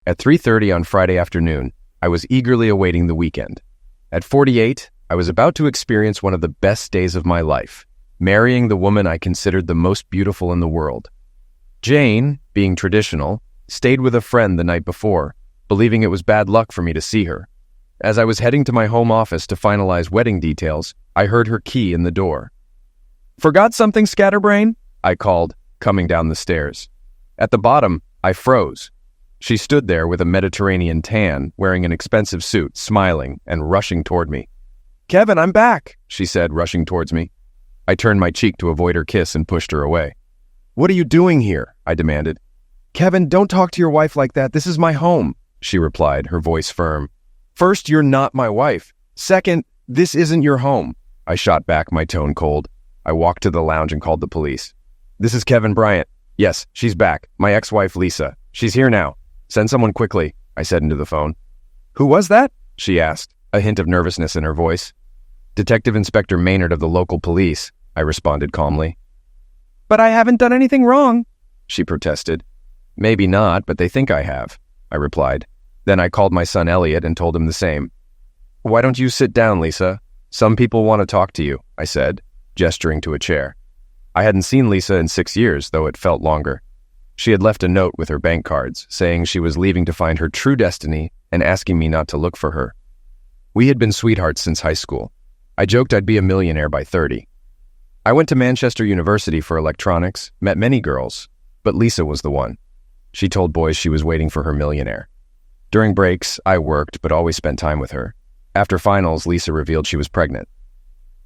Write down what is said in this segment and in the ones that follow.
At 3:30 on Friday afternoon, I was eagerly awaiting the weekend. At 48, I was about to experience one of the best days of my life, marrying the woman I considered the most beautiful in the world. Jane, being traditional, stayed with a friend the night before, believing it was bad luck for me to see her. As I was heading to my home office to finalize wedding details, I heard her key in the door. "Forgot something, Scatterbrain?" I called, coming down the stairs. At the bottom, I froze. She stood there with a Mediterranean tan, wearing an expensive suit, smiling and rushing toward me. "Kevin, I'm back," she said, rushing towards me. I turned my cheek to avoid her kiss and pushed her away. "What are you doing here?" I demanded. "Kevin, don't talk to your wife like that. This is my home," she replied, her voice firm. "First, you're not my wife. Second, this isn't your home." I shot back, my tone cold. I walked to the lounge and called the police. "This is Kevin Bryant. Yes, she's back. My ex-wife, Lisa. She's here now. Send someone quickly," I said into the phone. "Who was that?" she asked, a hint of nervousness in her voice. "Detective Inspector Maynard of the local police," I responded calmly. "But I haven't done anything wrong," she protested. "Maybe not, but they think I have," I replied. Then I called my son Elliot and told him the same. "Why don't you sit down, Lisa? Some people want to talk to you," I said, gesturing to a chair. I hadn't seen Lisa in 6 years, though it felt longer. She had left a note with her bank cards, saying she was leaving to find her true destiny and asking me not to look for her. We had been sweethearts since high school. I joked I'd be a millionaire by 30. I went to Manchester University for electronics, met many girls, but Lisa was the one. She told boys she was waiting for her millionaire. During breaks, I worked, but always spent time with her. After finals, Lisa revealed she was pregnant.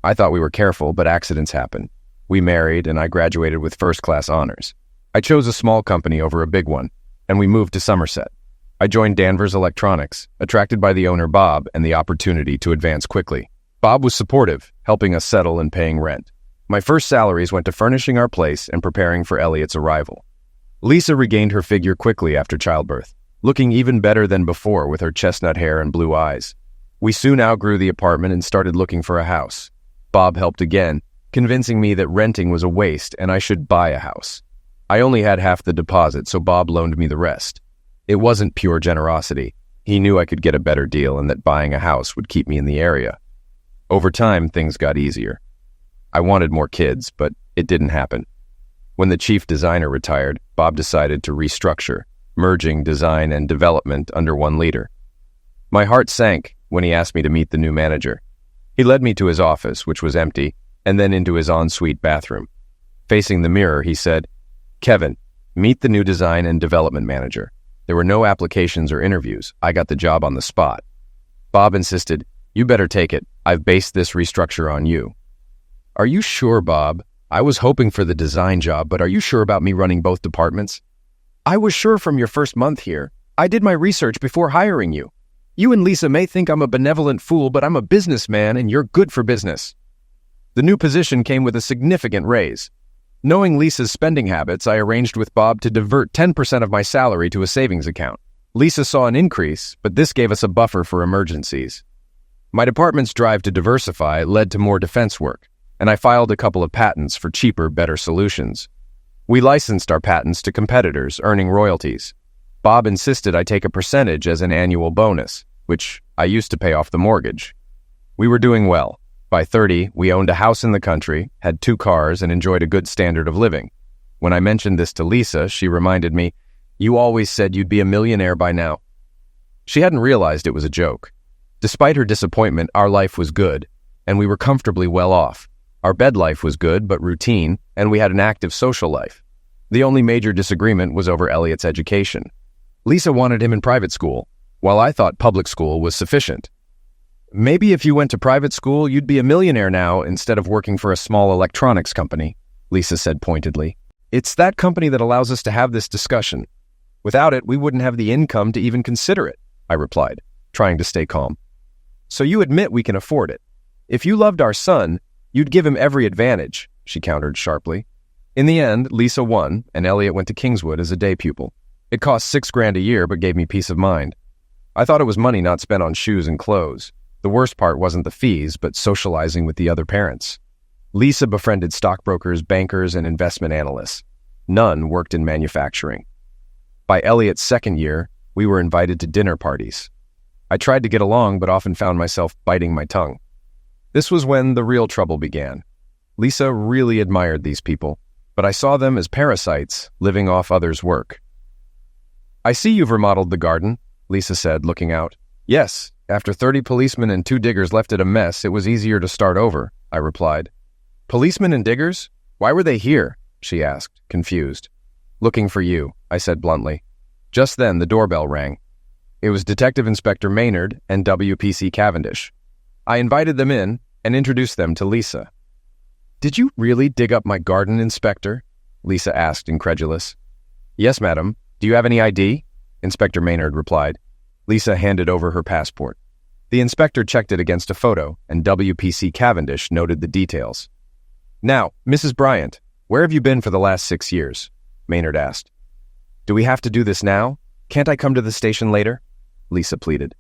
I thought we were careful, but accidents happened. We married, and I graduated with first-class honors. I chose a small company over a big one, and we moved to Somerset. I joined Danvers Electronics, attracted by the owner Bob and the opportunity to advance quickly. Bob was supportive, helping us settle and paying rent. My first salaries went to furnishing our place and preparing for Elliot's arrival. Lisa regained her figure quickly after childbirth, looking even better than before with her chestnut hair and blue eyes. We soon outgrew the apartment and started looking for a house. Bob helped again, convincing me that renting was a waste and I should buy a house. I only had half the deposit, so Bob loaned me the rest. It wasn't pure generosity. He knew I could get a better deal and that buying a house would keep me in the area. Over time, things got easier. I wanted more kids, but it didn't happen. When the chief designer retired, Bob decided to restructure, merging design and development under one leader. My heart sank when he asked me to meet the new manager. He led me to his office, which was empty, and then into his ensuite bathroom. Facing the mirror, he said, "Kevin, meet the new design and development manager. There were no applications or interviews. I got the job on the spot." Bob insisted, "You better take it. I've based this restructure on you." "Are you sure, Bob? I was hoping for the design job, but are you sure about me running both departments?" "I was sure from your first month here. I did my research before hiring you. You and Lisa may think I'm a benevolent fool, but I'm a businessman and you're good for business." The new position came with a significant raise. Knowing Lisa's spending habits, I arranged with Bob to divert 10% of my salary to a savings account. Lisa saw an increase, but this gave us a buffer for emergencies. My department's drive to diversify led to more defense work, and I filed a couple of patents for cheaper, better solutions. We licensed our patents to competitors, earning royalties. Bob insisted I take a percentage as an annual bonus, which I used to pay off the mortgage. We were doing well. By 30, we owned a house in the country, had 2 cars, and enjoyed a good standard of living. When I mentioned this to Lisa, she reminded me, "You always said you'd be a millionaire by now." She hadn't realized it was a joke. Despite her disappointment, our life was good, and we were comfortably well off. Our bed life was good but routine, and we had an active social life. The only major disagreement was over Elliot's education. Lisa wanted him in private school, while I thought public school was sufficient. "Maybe if you went to private school, you'd be a millionaire now instead of working for a small electronics company," Lisa said pointedly. "It's that company that allows us to have this discussion. Without it, we wouldn't have the income to even consider it," I replied, trying to stay calm. "So you admit we can afford it. If you loved our son, you'd give him every advantage," she countered sharply. In the end, Lisa won, and Elliot went to Kingswood as a day pupil. It cost $6,000 a year, but gave me peace of mind. I thought it was money not spent on shoes and clothes. The worst part wasn't the fees, but socializing with the other parents. Lisa befriended stockbrokers, bankers, and investment analysts. None worked in manufacturing. By Elliot's second year, We were invited to dinner parties. I tried to get along, but often found myself biting my tongue. This was when the real trouble began. Lisa really admired these people, but I saw them as parasites living off others' work. "I see you've remodeled the garden," Lisa said, looking out. "Yes, after 30 policemen and 2 diggers left it a mess, it was easier to start over," I replied. "Policemen and diggers? Why were they here?" she asked, confused. "Looking for you," I said bluntly. Just then, the doorbell rang. It was Detective Inspector Maynard and WPC Cavendish. I invited them in and introduced them to Lisa. "Did you really dig up my garden, Inspector?" Lisa asked, incredulous. "Yes, madam. Do you have any ID?" Inspector Maynard replied. Lisa handed over her passport. The inspector checked it against a photo, and WPC Cavendish noted the details. "Now, Mrs. Bryant, where have you been for the last 6 years?" Maynard asked. "Do we have to do this now? Can't I come to the station later?" Lisa pleaded.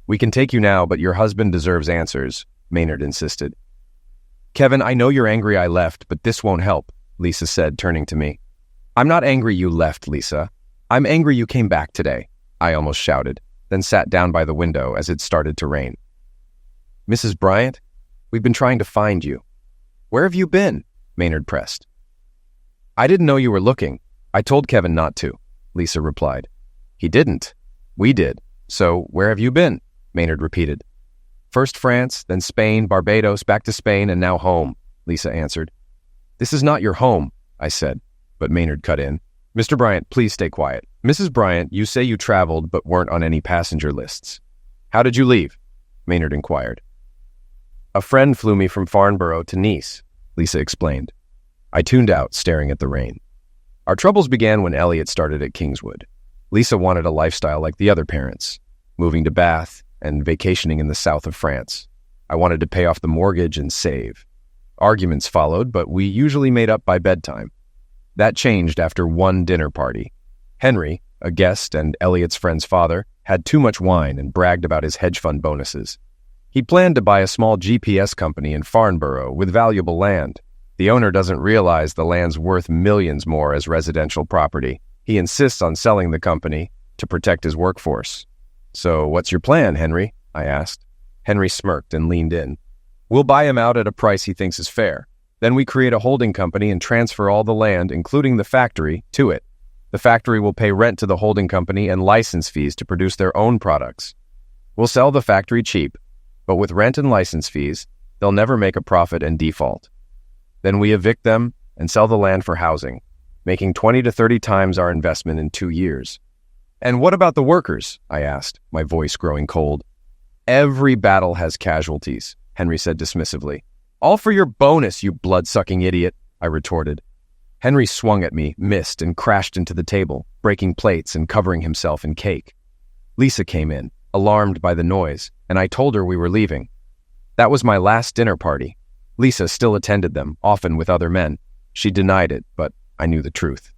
"We can take you now, but your husband deserves answers," Maynard insisted. "Kevin, I know you're angry I left, but this won't help," Lisa said, turning to me. "I'm not angry you left, Lisa. I'm angry you came back today," I almost shouted, then sat down by the window as it started to rain. "Mrs. Bryant, we've been trying to find you." "Where have you been?" Maynard pressed. "I didn't know you were looking. I told Kevin not to," Lisa replied. "He didn't. We did. So where have you been?" Maynard repeated. "First France, then Spain, Barbados, back to Spain, and now home," Lisa answered. "This is not your home," I said, but Maynard cut in. "Mr. Bryant, please stay quiet. Mrs. Bryant, you say you traveled but weren't on any passenger lists. How did you leave?" Maynard inquired. "A friend flew me from Farnborough to Nice," Lisa explained. I tuned out, staring at the rain. Our troubles began when Elliot started at Kingswood. Lisa wanted a lifestyle like the other parents, moving to Bath and vacationing in the south of France. I wanted to pay off the mortgage and save. Arguments followed, but we usually made up by bedtime. That changed after one dinner party. Henry, a guest and Elliot's friend's father, had too much wine and bragged about his hedge fund bonuses. He planned to buy a small GPS company in Farnborough with valuable land. The owner doesn't realize the land's worth millions more as residential property. He insists on selling the company to protect his workforce. "So what's your plan, Henry?" I asked. Henry smirked and leaned in. "We'll buy him out at a price he thinks is fair. Then we create a holding company and transfer all the land, including the factory, to it. The factory will pay rent to the holding company and license fees to produce their own products. We'll sell the factory cheap, but with rent and license fees, they'll never make a profit and default. Then we evict them and sell the land for housing, making 20 to 30 times our investment in 2 years. "And what about the workers?" I asked, my voice growing cold. "Every battle has casualties," Henry said dismissively. "All for your bonus, you blood-sucking idiot," I retorted. Henry swung at me, missed, and crashed into the table, breaking plates and covering himself in cake. Lisa came in, alarmed by the noise, and I told her we were leaving. That was my last dinner party. Lisa still attended them, often with other men. She denied it, but I knew the truth.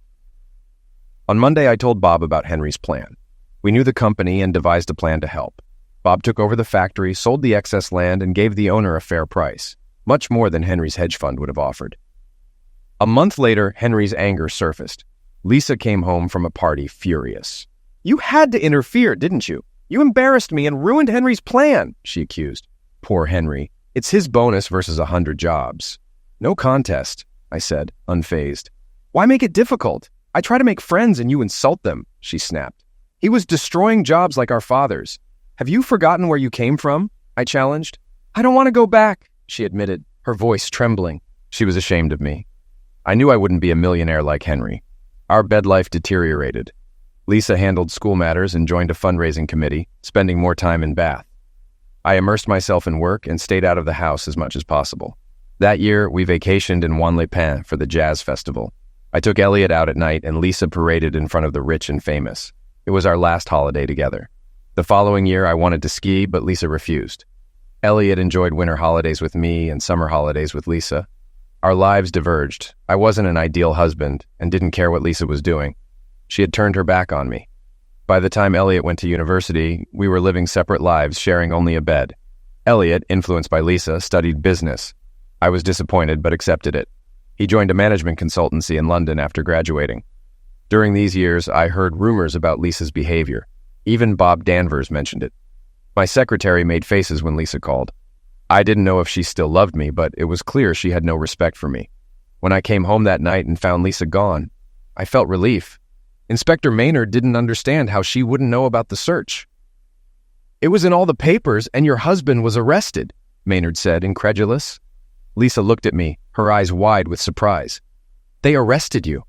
On Monday, I told Bob about Henry's plan. We knew the company and devised a plan to help. Bob took over the factory, sold the excess land, and gave the owner a fair price, much more than Henry's hedge fund would have offered. A month later, Henry's anger surfaced. Lisa came home from a party furious. "You had to interfere, didn't you? You embarrassed me and ruined Henry's plan," she accused. Poor Henry. It's his bonus versus 100 jobs. "No contest," I said, unfazed. "Why make it difficult? I try to make friends and you insult them," she snapped. "He was destroying jobs like our fathers. Have you forgotten where you came from?" I challenged. "I don't want to go back," she admitted, her voice trembling. She was ashamed of me. I knew I wouldn't be a millionaire like Henry. Our bed life deteriorated. Lisa handled school matters and joined a fundraising committee, spending more time in Bath. I immersed myself in work and stayed out of the house as much as possible. That year, we vacationed in Juan-les-Pins for the jazz festival. I took Elliot out at night and Lisa paraded in front of the rich and famous. It was our last holiday together. The following year, I wanted to ski, but Lisa refused. Elliot enjoyed winter holidays with me and summer holidays with Lisa. Our lives diverged. I wasn't an ideal husband and didn't care what Lisa was doing. She had turned her back on me. By the time Elliot went to university, we were living separate lives, sharing only a bed. Elliot, influenced by Lisa, studied business. I was disappointed but accepted it. He joined a management consultancy in London after graduating. During these years, I heard rumors about Lisa's behavior. Even Bob Danvers mentioned it. My secretary made faces when Lisa called. I didn't know if she still loved me, but it was clear she had no respect for me. When I came home that night and found Lisa gone, I felt relief. Inspector Maynard didn't understand how she wouldn't know about the search. "It was in all the papers, and your husband was arrested," Maynard said, incredulous. Lisa looked at me, her eyes wide with surprise. "They arrested you?"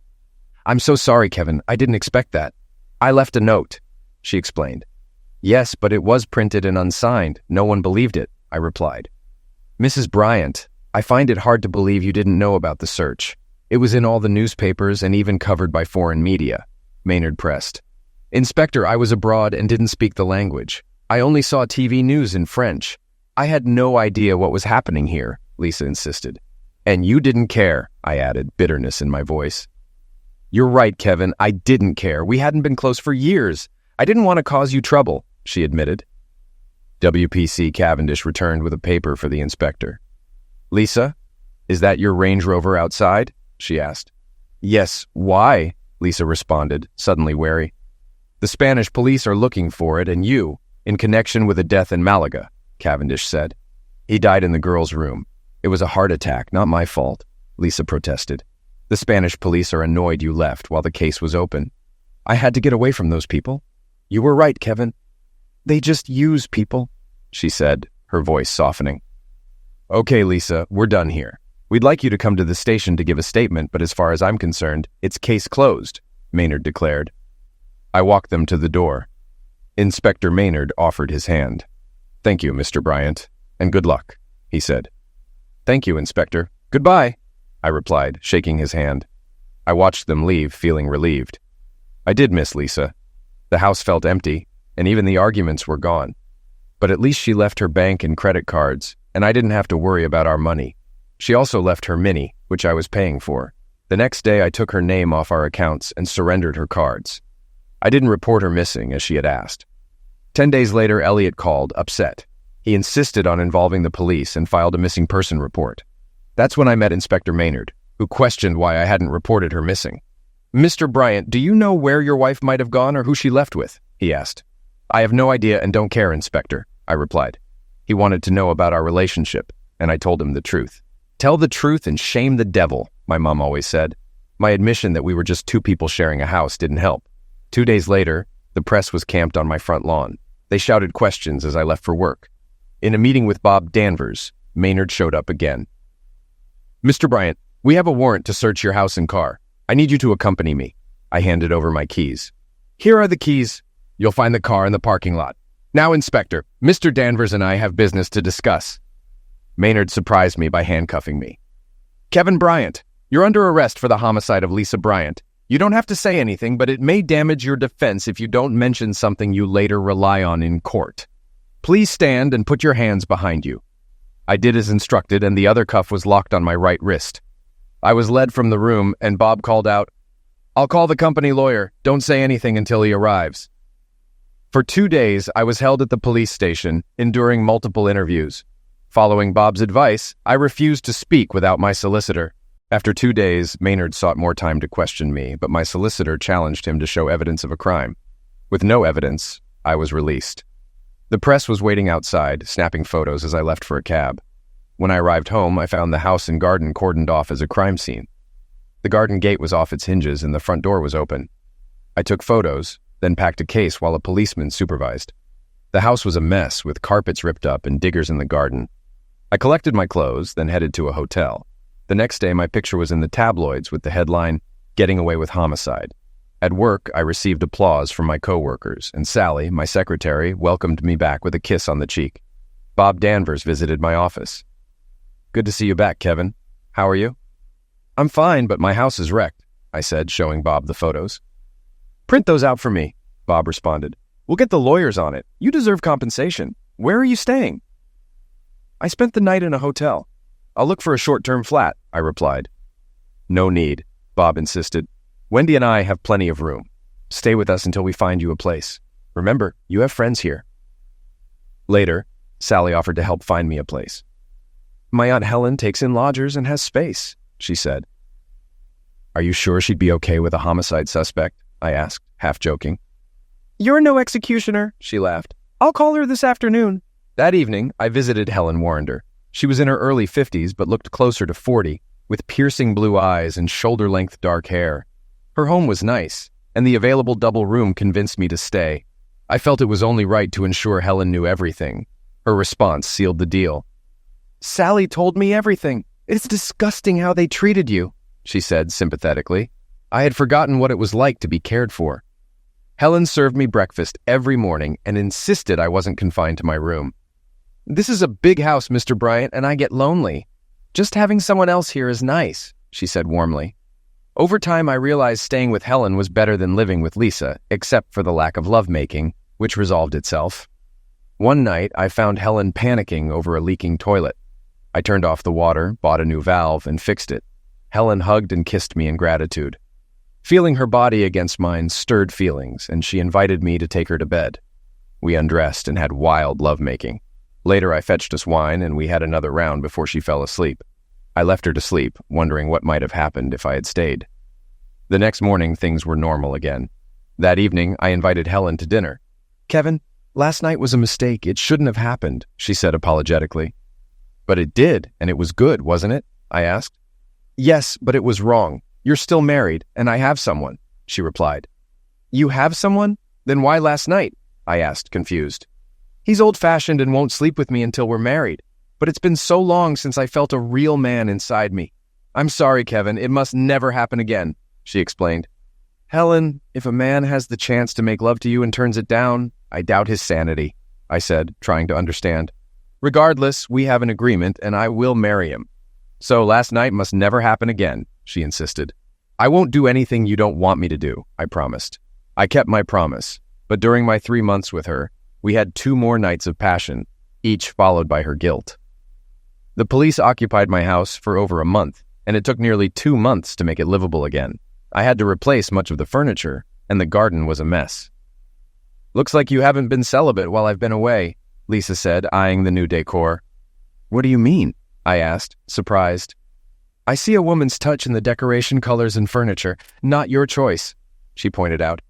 "I'm so sorry, Kevin. I didn't expect that. I left a note," she explained. "Yes, but it was printed and unsigned. No one believed it," I replied. "Mrs. Bryant, I find it hard to believe you didn't know about the search. It was in all the newspapers and even covered by foreign media," Maynard pressed. "Inspector, I was abroad and didn't speak the language. I only saw TV news in French. I had no idea what was happening here," Lisa insisted. "And you didn't care," I added, bitterness in my voice. "You're right, Kevin. I didn't care. We hadn't been close for years. I didn't want to cause you trouble," she admitted. WPC Cavendish returned with a paper for the inspector. "Lisa, is that your Range Rover outside?" she asked. "Yes, why?" Lisa responded, suddenly wary. "The Spanish police are looking for it, and you, in connection with a death in Malaga," Cavendish said. "He died in the girl's room. It was a heart attack, not my fault," Lisa protested. "The Spanish police are annoyed you left while the case was open. I had to get away from those people." "You were right, Kevin. They just use people," she said, her voice softening. "Okay, Lisa, we're done here. We'd like you to come to the station to give a statement, but as far as I'm concerned, it's case closed," Maynard declared. I walked them to the door. Inspector Maynard offered his hand. "Thank you, Mr. Bryant, and good luck," he said. "Thank you, Inspector. Goodbye," I replied, shaking his hand. I watched them leave, feeling relieved. I did miss Lisa. The house felt empty, and even the arguments were gone. But at least she left her bank and credit cards, and I didn't have to worry about our money. She also left her Mini, which I was paying for. The next day, I took her name off our accounts and surrendered her cards. I didn't report her missing, as she had asked. 10 days later, Elliot called, upset. He insisted on involving the police and filed a missing person report. That's when I met Inspector Maynard, who questioned why I hadn't reported her missing. "Mr. Bryant, do you know where your wife might have gone or who she left with?" he asked. "I have no idea and don't care, Inspector," I replied. He wanted to know about our relationship, and I told him the truth. "Tell the truth and shame the devil," my mom always said. My admission that we were just two people sharing a house didn't help. 2 days later, the press was camped on my front lawn. They shouted questions as I left for work. In a meeting with Bob Danvers, Maynard showed up again. "Mr. Bryant, we have a warrant to search your house and car. I need you to accompany me." I handed over my keys. "Here are the keys. You'll find the car in the parking lot. Now, Inspector, Mr. Danvers and I have business to discuss." Maynard surprised me by handcuffing me. "Kevin Bryant, you're under arrest for the homicide of Lisa Bryant. You don't have to say anything, but it may damage your defense if you don't mention something you later rely on in court. Please stand and put your hands behind you." I did as instructed, and the other cuff was locked on my right wrist. I was led from the room, and Bob called out, "I'll call the company lawyer. Don't say anything until he arrives." For 2 days, I was held at the police station, enduring multiple interviews. Following Bob's advice, I refused to speak without my solicitor. After 2 days, Maynard sought more time to question me, but my solicitor challenged him to show evidence of a crime. With no evidence, I was released. The press was waiting outside, snapping photos as I left for a cab. When I arrived home, I found the house and garden cordoned off as a crime scene. The garden gate was off its hinges and the front door was open. I took photos, then packed a case while a policeman supervised. The house was a mess, with carpets ripped up and diggers in the garden. I collected my clothes, then headed to a hotel. The next day, my picture was in the tabloids with the headline, "Getting Away with Homicide." At work, I received applause from my coworkers, and Sally, my secretary, welcomed me back with a kiss on the cheek. Bob Danvers visited my office. "Good to see you back, Kevin. How are you?" "I'm fine, but my house is wrecked," I said, showing Bob the photos. "Print those out for me," Bob responded. "We'll get the lawyers on it. You deserve compensation. Where are you staying?" "I spent the night in a hotel. I'll look for a short-term flat," I replied. "No need," Bob insisted. "Wendy and I have plenty of room. Stay with us until we find you a place. Remember, you have friends here." Later, Sally offered to help find me a place. "My Aunt Helen takes in lodgers and has space," she said. "Are you sure she'd be okay with a homicide suspect?" I asked, half joking. "You're no executioner," she laughed. "I'll call her this afternoon." That evening, I visited Helen Warrender. She was in her early 50s but looked closer to 40, with piercing blue eyes and shoulder-length dark hair. Her home was nice, and the available double room convinced me to stay. I felt it was only right to ensure Helen knew everything. Her response sealed the deal. "Sally told me everything. It's disgusting how they treated you," she said sympathetically. I had forgotten what it was like to be cared for. Helen served me breakfast every morning and insisted I wasn't confined to my room. "This is a big house, Mr. Bryant, and I get lonely. Just having someone else here is nice," she said warmly. Over time, I realized staying with Helen was better than living with Lisa, except for the lack of lovemaking, which resolved itself. One night, I found Helen panicking over a leaking toilet. I turned off the water, bought a new valve, and fixed it. Helen hugged and kissed me in gratitude. Feeling her body against mine stirred feelings, and she invited me to take her to bed. We undressed and had wild lovemaking. Later, I fetched us wine, and we had another round before she fell asleep. I left her to sleep, wondering what might have happened if I had stayed. The next morning, things were normal again. That evening, I invited Helen to dinner. "Kevin, last night was a mistake. It shouldn't have happened," she said apologetically. "But it did, and it was good, wasn't it?" I asked. "Yes, but it was wrong. You're still married, and I have someone," she replied. "You have someone? Then why last night?" I asked, confused. "He's old-fashioned and won't sleep with me until we're married. But it's been so long since I felt a real man inside me. I'm sorry, Kevin. It must never happen again," she explained. "Helen, if a man has the chance to make love to you and turns it down, I doubt his sanity," I said, trying to understand. "Regardless, we have an agreement, and I will marry him. So last night must never happen again," she insisted. "I won't do anything you don't want me to do," I promised. I kept my promise, but during my 3 months with her, we had 2 more nights of passion, each followed by her guilt. The police occupied my house for over a month, and it took nearly 2 months to make it livable again. I had to replace much of the furniture, and the garden was a mess. "Looks like you haven't been celibate while I've been away," Lisa said, eyeing the new decor. "What do you mean?" I asked, surprised. "I see a woman's touch in the decoration, colors, and furniture. Not your choice," she pointed out.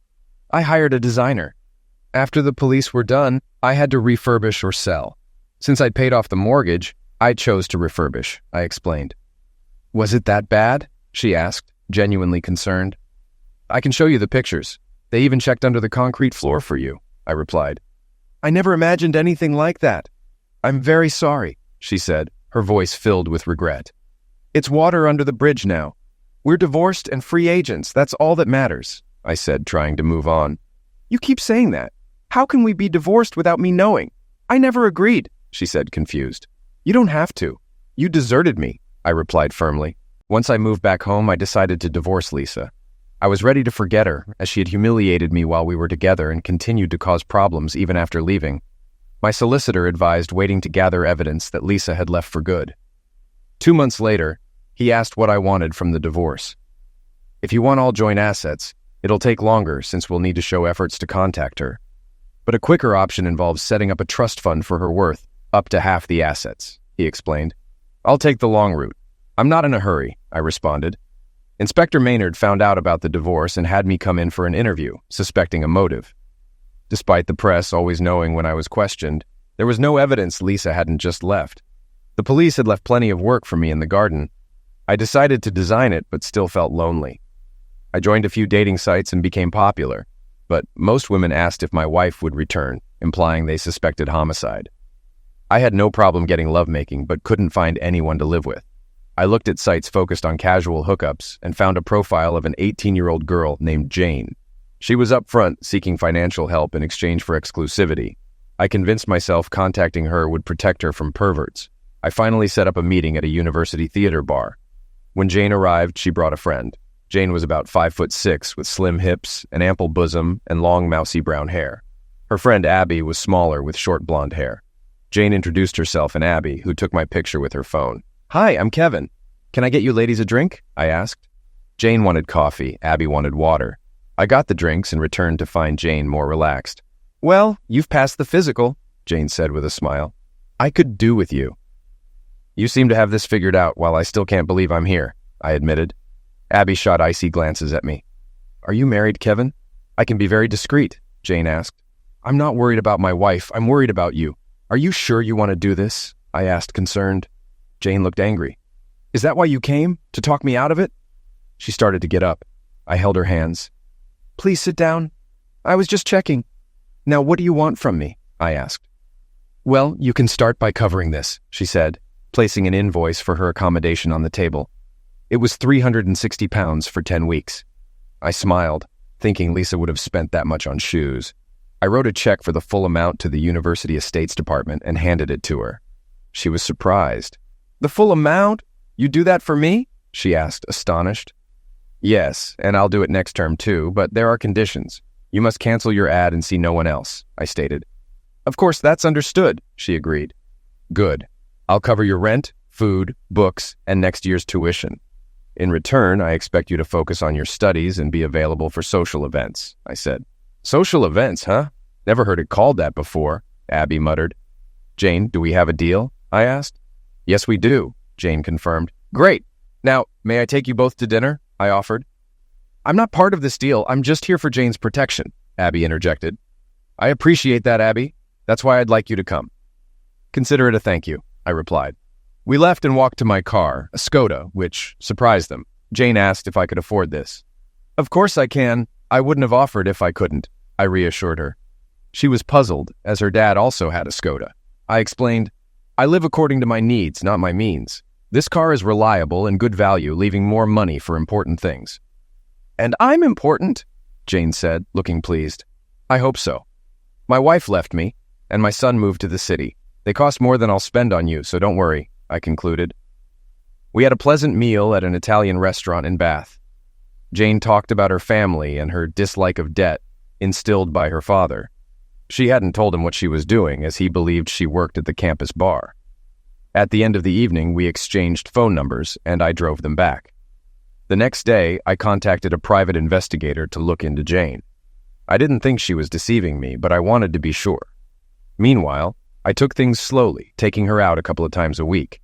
"I hired a designer. After the police were done, I had to refurbish or sell. Since I'd paid off the mortgage, I chose to refurbish," I explained. "Was it that bad?" she asked, genuinely concerned. "I can show you the pictures. They even checked under the concrete floor for you," I replied. "I never imagined anything like that. I'm very sorry," she said, her voice filled with regret. "It's water under the bridge now. We're divorced and free agents. That's all that matters," I said, trying to move on. "You keep saying that. How can we be divorced without me knowing? I never agreed," she said, confused. "You don't have to. You deserted me," I replied firmly. Once I moved back home, I decided to divorce Lisa. I was ready to forget her, as she had humiliated me while we were together and continued to cause problems even after leaving. My solicitor advised waiting to gather evidence that Lisa had left for good. 2 months later, he asked what I wanted from the divorce. "If you want all joint assets, it'll take longer since we'll need to show efforts to contact her. But a quicker option involves setting up a trust fund for her worth, up to half the assets," he explained. "I'll take the long route. I'm not in a hurry," I responded. Inspector Maynard found out about the divorce and had me come in for an interview, suspecting a motive. Despite the press always knowing when I was questioned, there was no evidence Lisa hadn't just left. The police had left plenty of work for me in the garden. I decided to design it, but still felt lonely. I joined a few dating sites and became popular, but most women asked if my wife would return, implying they suspected homicide. I had no problem getting lovemaking, but couldn't find anyone to live with. I looked at sites focused on casual hookups and found a profile of an 18-year-old girl named Jane. She was upfront, seeking financial help in exchange for exclusivity. I convinced myself contacting her would protect her from perverts. I finally set up a meeting at a university theater bar. When Jane arrived, she brought a friend. Jane was about 5'6", with slim hips, an ample bosom, and long, mousy brown hair. Her friend Abby was smaller with short blonde hair. Jane introduced herself and Abby, who took my picture with her phone. "Hi, I'm Kevin. Can I get you ladies a drink?" I asked. Jane wanted coffee, Abby wanted water. I got the drinks and returned to find Jane more relaxed. "Well, you've passed the physical," Jane said with a smile. "I could do with you." "You seem to have this figured out while I still can't believe I'm here," I admitted. Abby shot icy glances at me. "Are you married, Kevin? I can be very discreet," Jane asked. I'm not worried about my wife. I'm worried about you. Are you sure you want to do this? I asked, concerned. Jane looked angry. Is that why you came? To talk me out of it? She started to get up. I held her hands. Please sit down. I was just checking. Now, what do you want from me? I asked. Well, you can start by covering this, she said, placing an invoice for her accommodation on the table. It was £360 for 10 weeks. I smiled, thinking Lisa would have spent that much on shoes. I wrote a check for the full amount to the University Estates Department and handed it to her. She was surprised. The full amount? You do that for me? She asked, astonished. Yes, and I'll do it next term too, but there are conditions. You must cancel your ad and see no one else, I stated. Of course, that's understood, she agreed. Good. I'll cover your rent, food, books, and next year's tuition. In return, I expect you to focus on your studies and be available for social events, I said. Social events, huh? Never heard it called that before, Abby muttered. Jane, do we have a deal? I asked. Yes, we do, Jane confirmed. Great. Now, may I take you both to dinner? I offered. I'm not part of this deal. I'm just here for Jane's protection, Abby interjected. I appreciate that, Abby. That's why I'd like you to come. Consider it a thank you, I replied. We left and walked to my car, a Skoda, which surprised them. Jane asked if I could afford this. Of course I can. I wouldn't have offered if I couldn't, I reassured her. She was puzzled, as her dad also had a Skoda. I explained, I live according to my needs, not my means. This car is reliable and good value, leaving more money for important things. And I'm important, Jane said, looking pleased. I hope so. My wife left me, and my son moved to the city. They cost more than I'll spend on you, so don't worry, I concluded. We had a pleasant meal at an Italian restaurant in Bath. Jane talked about her family and her dislike of debt, instilled by her father. She hadn't told him what she was doing, as he believed she worked at the campus bar. At the end of the evening, we exchanged phone numbers, and I drove them back. The next day, I contacted a private investigator to look into Jane. I didn't think she was deceiving me, but I wanted to be sure. Meanwhile, I took things slowly, taking her out a couple of times a week.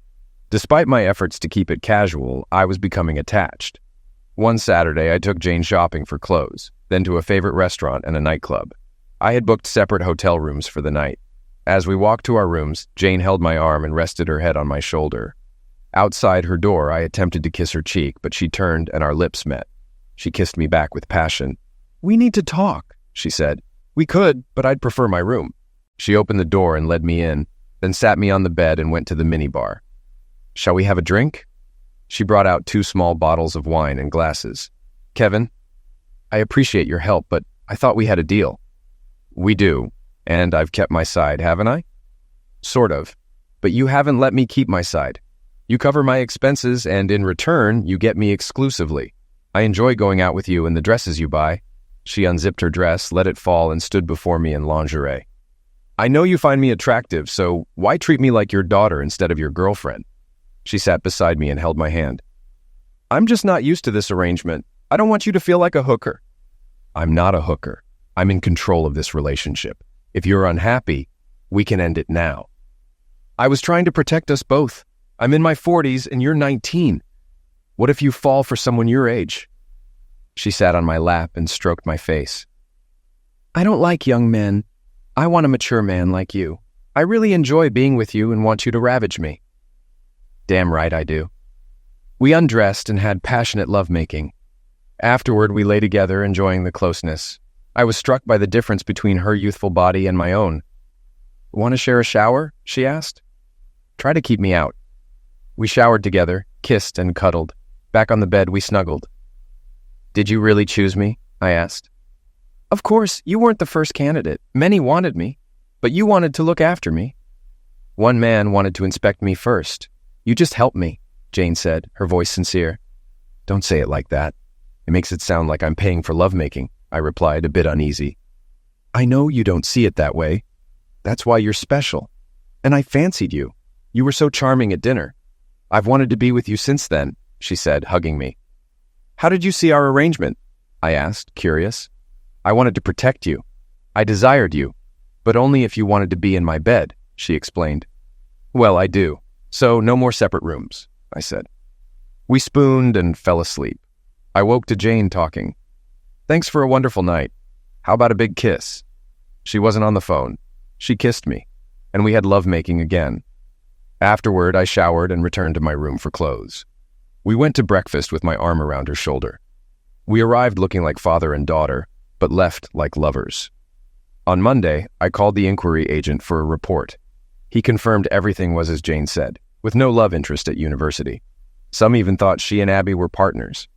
Despite my efforts to keep it casual, I was becoming attached. One Saturday, I took Jane shopping for clothes, then to a favorite restaurant and a nightclub. I had booked separate hotel rooms for the night. As we walked to our rooms, Jane held my arm and rested her head on my shoulder. Outside her door, I attempted to kiss her cheek, but she turned and our lips met. She kissed me back with passion. We need to talk, she said. We could, but I'd prefer my room. She opened the door and led me in, then sat me on the bed and went to the minibar. Shall we have a drink? She brought out 2 small bottles of wine and glasses. Kevin, I appreciate your help, but I thought we had a deal. We do, and I've kept my side, haven't I? Sort of, but you haven't let me keep my side. You cover my expenses, and in return, you get me exclusively. I enjoy going out with you and the dresses you buy. She unzipped her dress, let it fall, and stood before me in lingerie. I know you find me attractive, so why treat me like your daughter instead of your girlfriend? She sat beside me and held my hand. I'm just not used to this arrangement. I don't want you to feel like a hooker. I'm not a hooker. I'm in control of this relationship. If you're unhappy, we can end it now. I was trying to protect us both. I'm in my 40s and you're 19. What if you fall for someone your age? She sat on my lap and stroked my face. I don't like young men. I want a mature man like you. I really enjoy being with you and want you to ravage me. Damn right I do. We undressed and had passionate lovemaking. Afterward, we lay together, enjoying the closeness. I was struck by the difference between her youthful body and my own. Want to share a shower? She asked. Try to keep me out. We showered together, kissed and cuddled. Back on the bed, we snuggled. Did you really choose me? I asked. Of course, you weren't the first candidate. Many wanted me, but you wanted to look after me. One man wanted to inspect me first. You just helped me, Jane said, her voice sincere. Don't say it like that. It makes it sound like I'm paying for lovemaking, I replied, a bit uneasy. I know you don't see it that way. That's why you're special. And I fancied you. You were so charming at dinner. I've wanted to be with you since then, she said, hugging me. How did you see our arrangement? I asked, curious. I wanted to protect you. I desired you, but only if you wanted to be in my bed, she explained. Well, I do. So no more separate rooms, I said. We spooned and fell asleep. I woke to Jane talking. Thanks for a wonderful night. How about a big kiss? She wasn't on the phone. She kissed me, and we had lovemaking again. Afterward, I showered and returned to my room for clothes. We went to breakfast with my arm around her shoulder. We arrived looking like father and daughter, but left like lovers. On Monday, I called the inquiry agent for a report. He confirmed everything was as Jane said, with no love interest at university. Some even thought she and Abby were partners.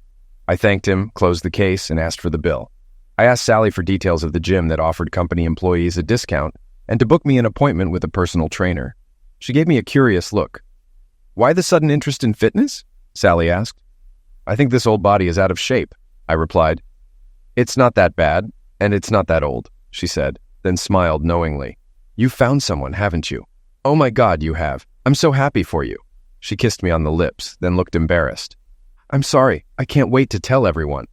I thanked him, closed the case, and asked for the bill. I asked Sally for details of the gym that offered company employees a discount and to book me an appointment with a personal trainer. She gave me a curious look. "Why the sudden interest in fitness?" Sally asked. "I think this old body is out of shape," I replied. "It's not that bad, and it's not that old," she said, then smiled knowingly. "You've found someone, haven't you?" "Oh my God, you have. I'm so happy for you." She kissed me on the lips, then looked embarrassed. "I'm sorry. I can't wait to tell everyone."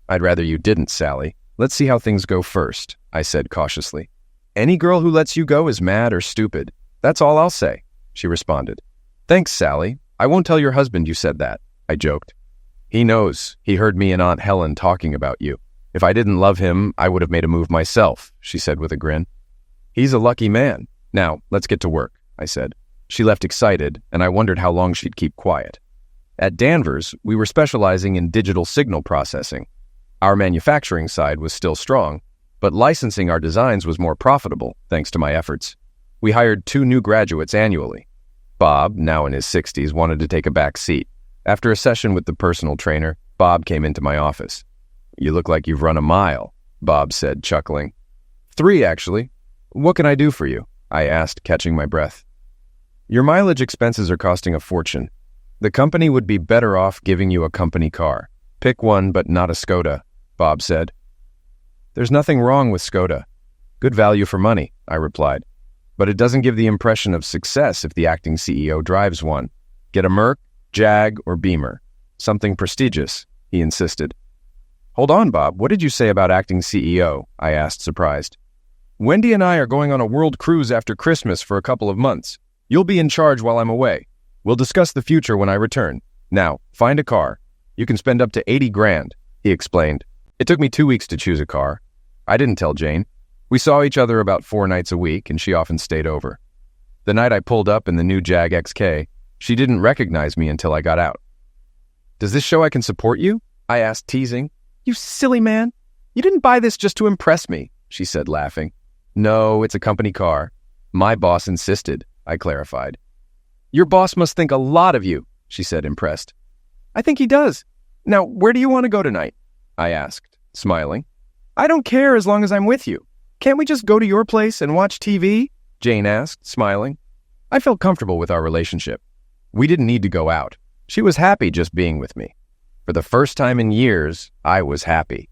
"I'd rather you didn't, Sally. Let's see how things go first," I said cautiously. "Any girl who lets you go is mad or stupid. That's all I'll say," she responded. "Thanks, Sally. I won't tell your husband you said that," I joked. "He knows. He heard me and Aunt Helen talking about you. If I didn't love him, I would have made a move myself," she said with a grin. "He's a lucky man. Now, let's get to work," I said. She left excited, and I wondered how long she'd keep quiet. At Danvers, we were specializing in digital signal processing. Our manufacturing side was still strong, but licensing our designs was more profitable, thanks to my efforts. We hired 2 new graduates annually. Bob, now in his 60s, wanted to take a back seat. After a session with the personal trainer, Bob came into my office. "You look like you've run a mile," Bob said, chuckling. 3, actually. "What can I do for you?" I asked, catching my breath. "Your mileage expenses are costing a fortune. The company would be better off giving you a company car. Pick one, but not a Skoda," Bob said. "There's nothing wrong with Skoda. Good value for money," I replied. "But it doesn't give the impression of success if the acting CEO drives one. Get a Merc, Jag, or Beamer. Something prestigious," he insisted. "Hold on, Bob. What did you say about acting CEO?" I asked, surprised. "Wendy and I are going on a world cruise after Christmas for a couple of months. You'll be in charge while I'm away. We'll discuss the future when I return. Now, find a car. You can spend up to 80 grand, he explained. It took me 2 weeks to choose a car. I didn't tell Jane. We saw each other about 4 nights a week, and she often stayed over. The night I pulled up in the new Jag XK, she didn't recognize me until I got out. "Does this show I can support you?" I asked, teasing. "You silly man. You didn't buy this just to impress me," she said, laughing. "No, it's a company car. My boss insisted," I clarified. "Your boss must think a lot of you," she said, impressed. "I think he does. Now, where do you want to go tonight?" I asked, smiling. "I don't care as long as I'm with you. Can't we just go to your place and watch TV?" Jane asked, smiling. I felt comfortable with our relationship. We didn't need to go out. She was happy just being with me. For the first time in years, I was happy.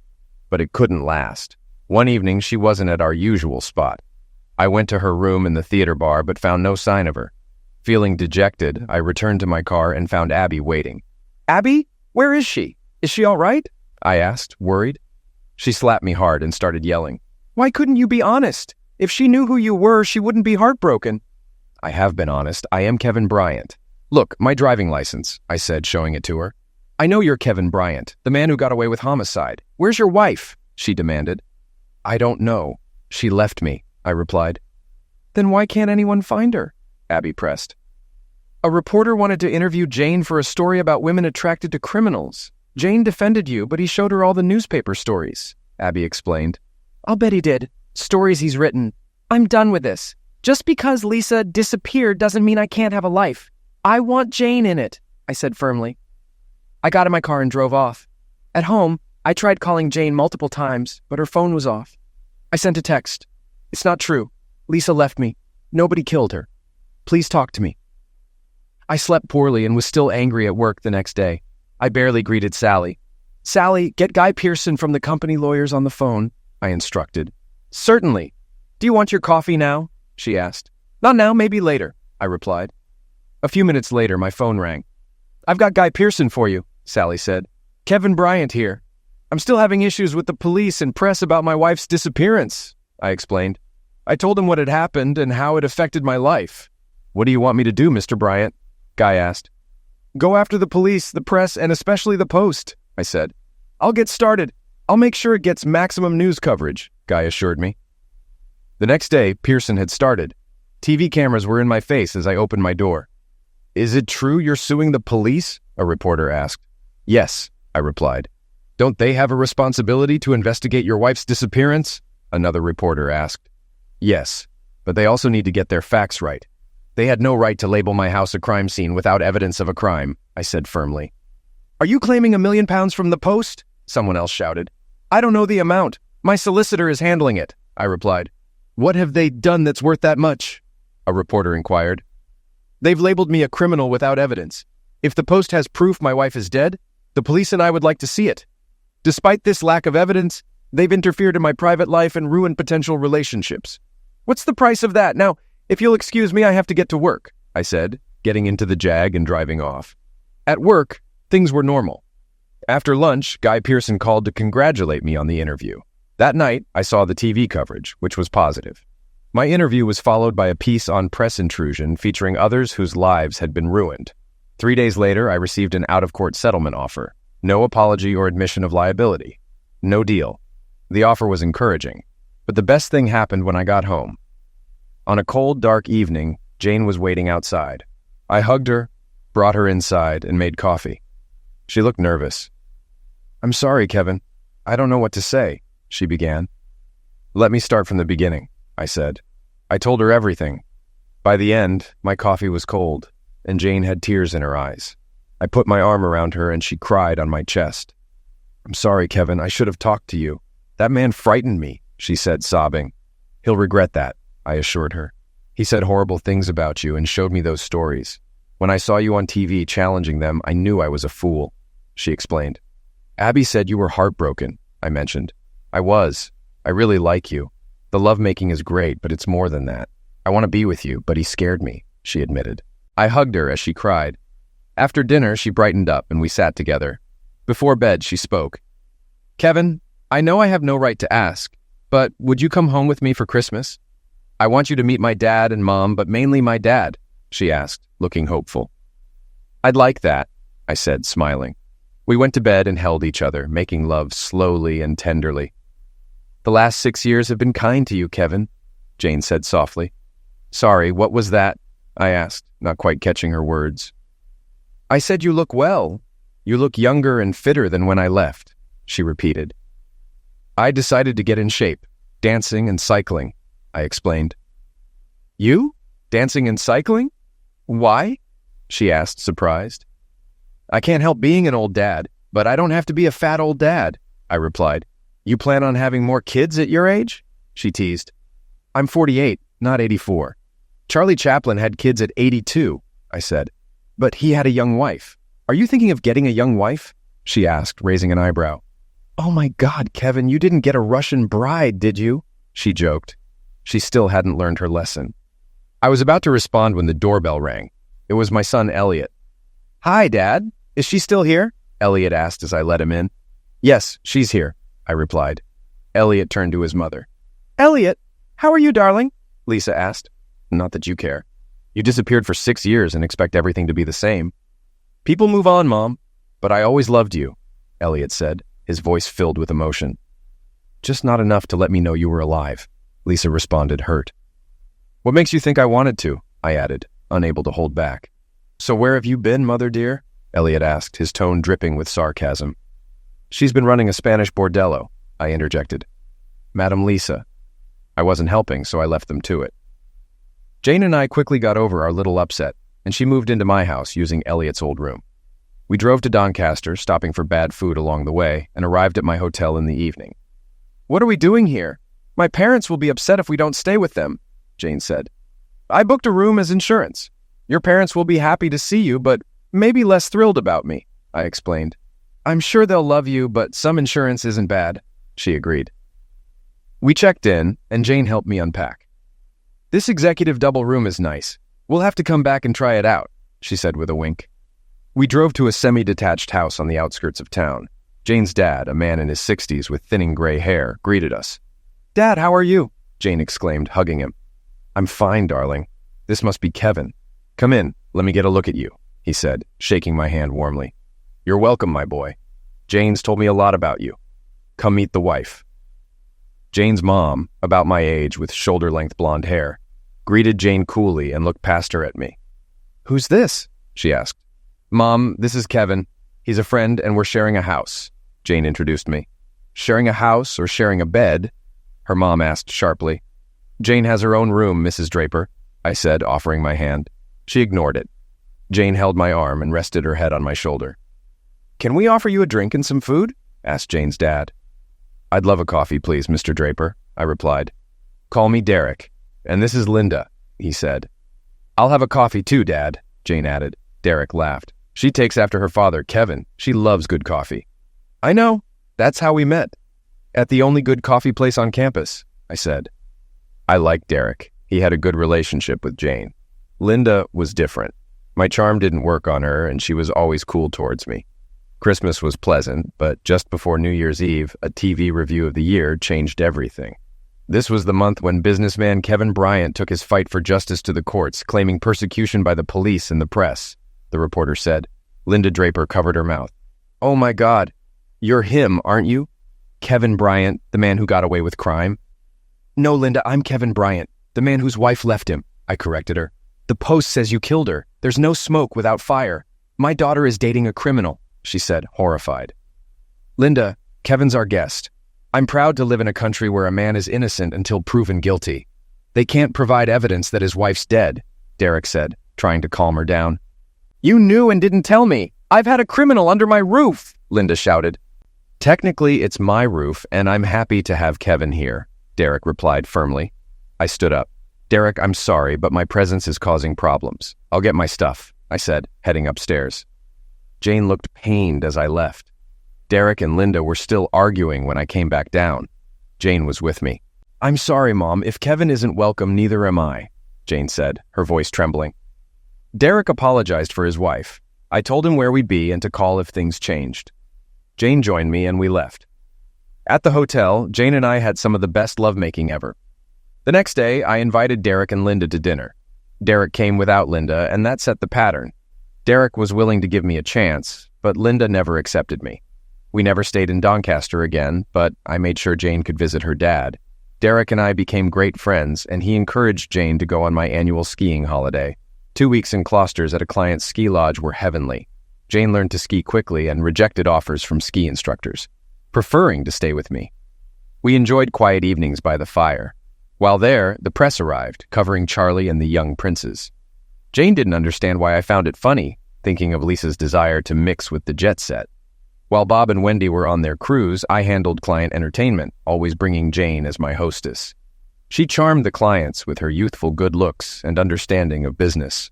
But it couldn't last. One evening, she wasn't at our usual spot. I went to her room in the theater bar but found no sign of her. Feeling dejected, I returned to my car and found Abby waiting. "Abby? Where is she? Is she all right?" I asked, worried. She slapped me hard and started yelling. "Why couldn't you be honest? If she knew who you were, she wouldn't be heartbroken." "I have been honest. I am Kevin Bryant. Look, my driving license," I said, showing it to her. "I know you're Kevin Bryant, the man who got away with homicide. Where's your wife?" she demanded. "I don't know. She left me," I replied. "Then why can't anyone find her?" Abby pressed. "A reporter wanted to interview Jane for a story about women attracted to criminals. Jane defended you, but he showed her all the newspaper stories," Abby explained. "I'll bet he did. Stories he's written. I'm done with this. Just because Lisa disappeared doesn't mean I can't have a life. I want Jane in it," I said firmly. I got in my car and drove off. At home, I tried calling Jane multiple times, but her phone was off. I sent a text. "It's not true. Lisa left me. Nobody killed her. Please talk to me." I slept poorly and was still angry at work the next day. I barely greeted Sally. "Sally, get Guy Pearson from the company lawyers on the phone," I instructed. "Certainly. Do you want your coffee now?" she asked. "Not now, maybe later," I replied. A few minutes later, my phone rang. "I've got Guy Pearson for you," Sally said. "Kevin Bryant here. I'm still having issues with the police and press about my wife's disappearance," I explained. I told him what had happened and how it affected my life. "What do you want me to do, Mr. Bryant?" Guy asked. "Go after the police, the press, and especially the Post," I said. "I'll get started. I'll make sure it gets maximum news coverage," Guy assured me. The next day, Pearson had started. TV cameras were in my face as I opened my door. "Is it true you're suing the police?" a reporter asked. "Yes," I replied. "Don't they have a responsibility to investigate your wife's disappearance?" another reporter asked. "Yes, but they also need to get their facts right. They had no right to label my house a crime scene without evidence of a crime," I said firmly. "Are you claiming £1 million from the Post?" someone else shouted. "I don't know the amount. My solicitor is handling it," I replied. "What have they done that's worth that much?" a reporter inquired. "They've labeled me a criminal without evidence. If the Post has proof my wife is dead, the police and I would like to see it. Despite this lack of evidence, they've interfered in my private life and ruined potential relationships. What's the price of that? Now, if you'll excuse me, I have to get to work," I said, getting into the Jag and driving off. At work, things were normal. After lunch, Guy Pearson called to congratulate me on the interview. That night, I saw the TV coverage, which was positive. My interview was followed by a piece on press intrusion featuring others whose lives had been ruined. 3 days later, I received an out-of-court settlement offer. No apology or admission of liability. No deal. The offer was encouraging, but the best thing happened when I got home. On a cold, dark evening, Jane was waiting outside. I hugged her, brought her inside, and made coffee. She looked nervous. "I'm sorry, Kevin. I don't know what to say," she began. "Let me start from the beginning," I said. I told her everything. By the end, my coffee was cold, and Jane had tears in her eyes. I put my arm around her, and she cried on my chest. "I'm sorry, Kevin. I should have talked to you. That man frightened me," she said, sobbing. "He'll regret that," I assured her. "He said horrible things about you and showed me those stories. When I saw you on TV challenging them, I knew I was a fool," she explained. "Abby said you were heartbroken," I mentioned. "I was. I really like you. The lovemaking is great, but it's more than that. I want to be with you, but he scared me," she admitted. I hugged her as she cried. After dinner, she brightened up and we sat together. Before bed, she spoke. "Kevin, I know I have no right to ask, but would you come home with me for Christmas? I want you to meet my dad and mom, but mainly my dad," she asked, looking hopeful. "I'd like that," I said, smiling. We went to bed and held each other, making love slowly and tenderly. "The last 6 years have been kind to you, Kevin," Jane said softly. "Sorry, what was that?" I asked, not quite catching her words. "I said you look well. You look younger and fitter than when I left," she repeated. "I decided to get in shape, dancing and cycling," I explained. "You? Dancing and cycling? Why?" she asked, surprised. "I can't help being an old dad, but I don't have to be a fat old dad," I replied. "You plan on having more kids at your age?" she teased. "I'm 48, not 84. Charlie Chaplin had kids at 82, I said. "But he had a young wife. Are you thinking of getting a young wife?" she asked, raising an eyebrow. "Oh my God, Kevin, you didn't get a Russian bride, did you?" she joked. She still hadn't learned her lesson. I was about to respond when the doorbell rang. It was my son, Elliot. "Hi, Dad. Is she still here?" Elliot asked as I let him in. "Yes, she's here," I replied. Elliot turned to his mother. "Elliot, how are you, darling?" Lisa asked. "Not that you care. You disappeared for 6 years and expect everything to be the same." "People move on, Mom, but I always loved you," Elliot said, his voice filled with emotion. "Just not enough to let me know you were alive," Lisa responded, hurt. "What makes you think I wanted to?" I added, unable to hold back. "So where have you been, Mother dear?" Elliot asked, his tone dripping with sarcasm. "She's been running a Spanish bordello," I interjected. "Madam Lisa." I wasn't helping, so I left them to it. Jane and I quickly got over our little upset, and she moved into my house using Elliot's old room. We drove to Doncaster, stopping for bad food along the way, and arrived at my hotel in the evening. "What are we doing here? My parents will be upset if we don't stay with them," Jane said. "I booked a room as insurance. Your parents will be happy to see you, but maybe less thrilled about me," I explained. "I'm sure they'll love you, but some insurance isn't bad," she agreed. We checked in, and Jane helped me unpack. "This executive double room is nice. We'll have to come back and try it out," she said with a wink. We drove to a semi-detached house on the outskirts of town. Jane's dad, a man in his 60s with thinning gray hair, greeted us. "Dad, how are you?" Jane exclaimed, hugging him. "I'm fine, darling. This must be Kevin. Come in, let me get a look at you," he said, shaking my hand warmly. "You're welcome, my boy. Jane's told me a lot about you. Come meet the wife." Jane's mom, about my age with shoulder-length blonde hair, greeted Jane coolly and looked past her at me. "Who's this?" she asked. "Mom, this is Kevin. He's a friend and we're sharing a house," Jane introduced me. "Sharing a house or sharing a bed?" her mom asked sharply. "Jane has her own room, Mrs. Draper," I said, offering my hand. She ignored it. Jane held my arm and rested her head on my shoulder. "Can we offer you a drink and some food?" asked Jane's dad. "I'd love a coffee, please, Mr. Draper," I replied. "Call me Derek. And this is Linda," he said. "I'll have a coffee too, Dad," Jane added. Derek laughed. "She takes after her father, Kevin. She loves good coffee." "I know. That's how we met. At the only good coffee place on campus," I said. I liked Derek. He had a good relationship with Jane. Linda was different. My charm didn't work on her, and she was always cool towards me. Christmas was pleasant, but just before New Year's Eve, a TV review of the year changed everything. This was the month when businessman Kevin Bryant took his fight for justice to the courts, claiming persecution by the police and the press, the reporter said. Linda Draper covered her mouth. "Oh my God, you're him, aren't you? Kevin Bryant, the man who got away with crime?" "No, Linda, I'm Kevin Bryant, the man whose wife left him," I corrected her. "The Post says you killed her. There's no smoke without fire. My daughter is dating a criminal," she said, horrified. "Linda, Kevin's our guest. I'm proud to live in a country where a man is innocent until proven guilty. They can't provide evidence that his wife's dead," Derek said, trying to calm her down. "You knew and didn't tell me. I've had a criminal under my roof," Linda shouted. "Technically, it's my roof, and I'm happy to have Kevin here," Derek replied firmly. I stood up. "Derek, I'm sorry, but my presence is causing problems. I'll get my stuff," I said, heading upstairs. Jane looked pained as I left. Derek and Linda were still arguing when I came back down. Jane was with me. "I'm sorry, Mom. If Kevin isn't welcome, neither am I," Jane said, her voice trembling. Derek apologized for his wife. I told him where we'd be and to call if things changed. Jane joined me and we left. At the hotel, Jane and I had some of the best lovemaking ever. The next day, I invited Derek and Linda to dinner. Derek came without Linda, and that set the pattern. Derek was willing to give me a chance, but Linda never accepted me. We never stayed in Doncaster again, but I made sure Jane could visit her dad. Derek and I became great friends, and he encouraged Jane to go on my annual skiing holiday. 2 weeks in Closters at a client's ski lodge were heavenly. Jane learned to ski quickly and rejected offers from ski instructors, preferring to stay with me. We enjoyed quiet evenings by the fire. While there, the press arrived, covering Charlie and the young princes. Jane didn't understand why I found it funny, thinking of Lisa's desire to mix with the jet set. While Bob and Wendy were on their cruise, I handled client entertainment, always bringing Jane as my hostess. She charmed the clients with her youthful good looks and understanding of business.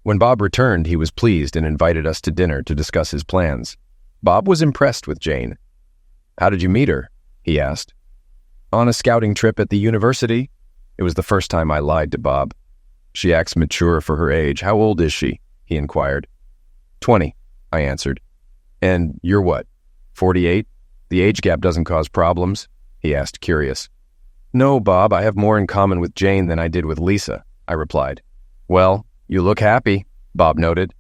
When Bob returned, he was pleased and invited us to dinner to discuss his plans. Bob was impressed with Jane. "How did you meet her?" he asked. "On a scouting trip at the university." It was the first time I lied to Bob. "She acts mature for her age. How old is she?" he inquired. 20, I answered. "And you're what, 48? The age gap doesn't cause problems?" he asked, curious. "No, Bob, I have more in common with Jane than I did with Lisa," I replied. "Well, you look happy," Bob noted.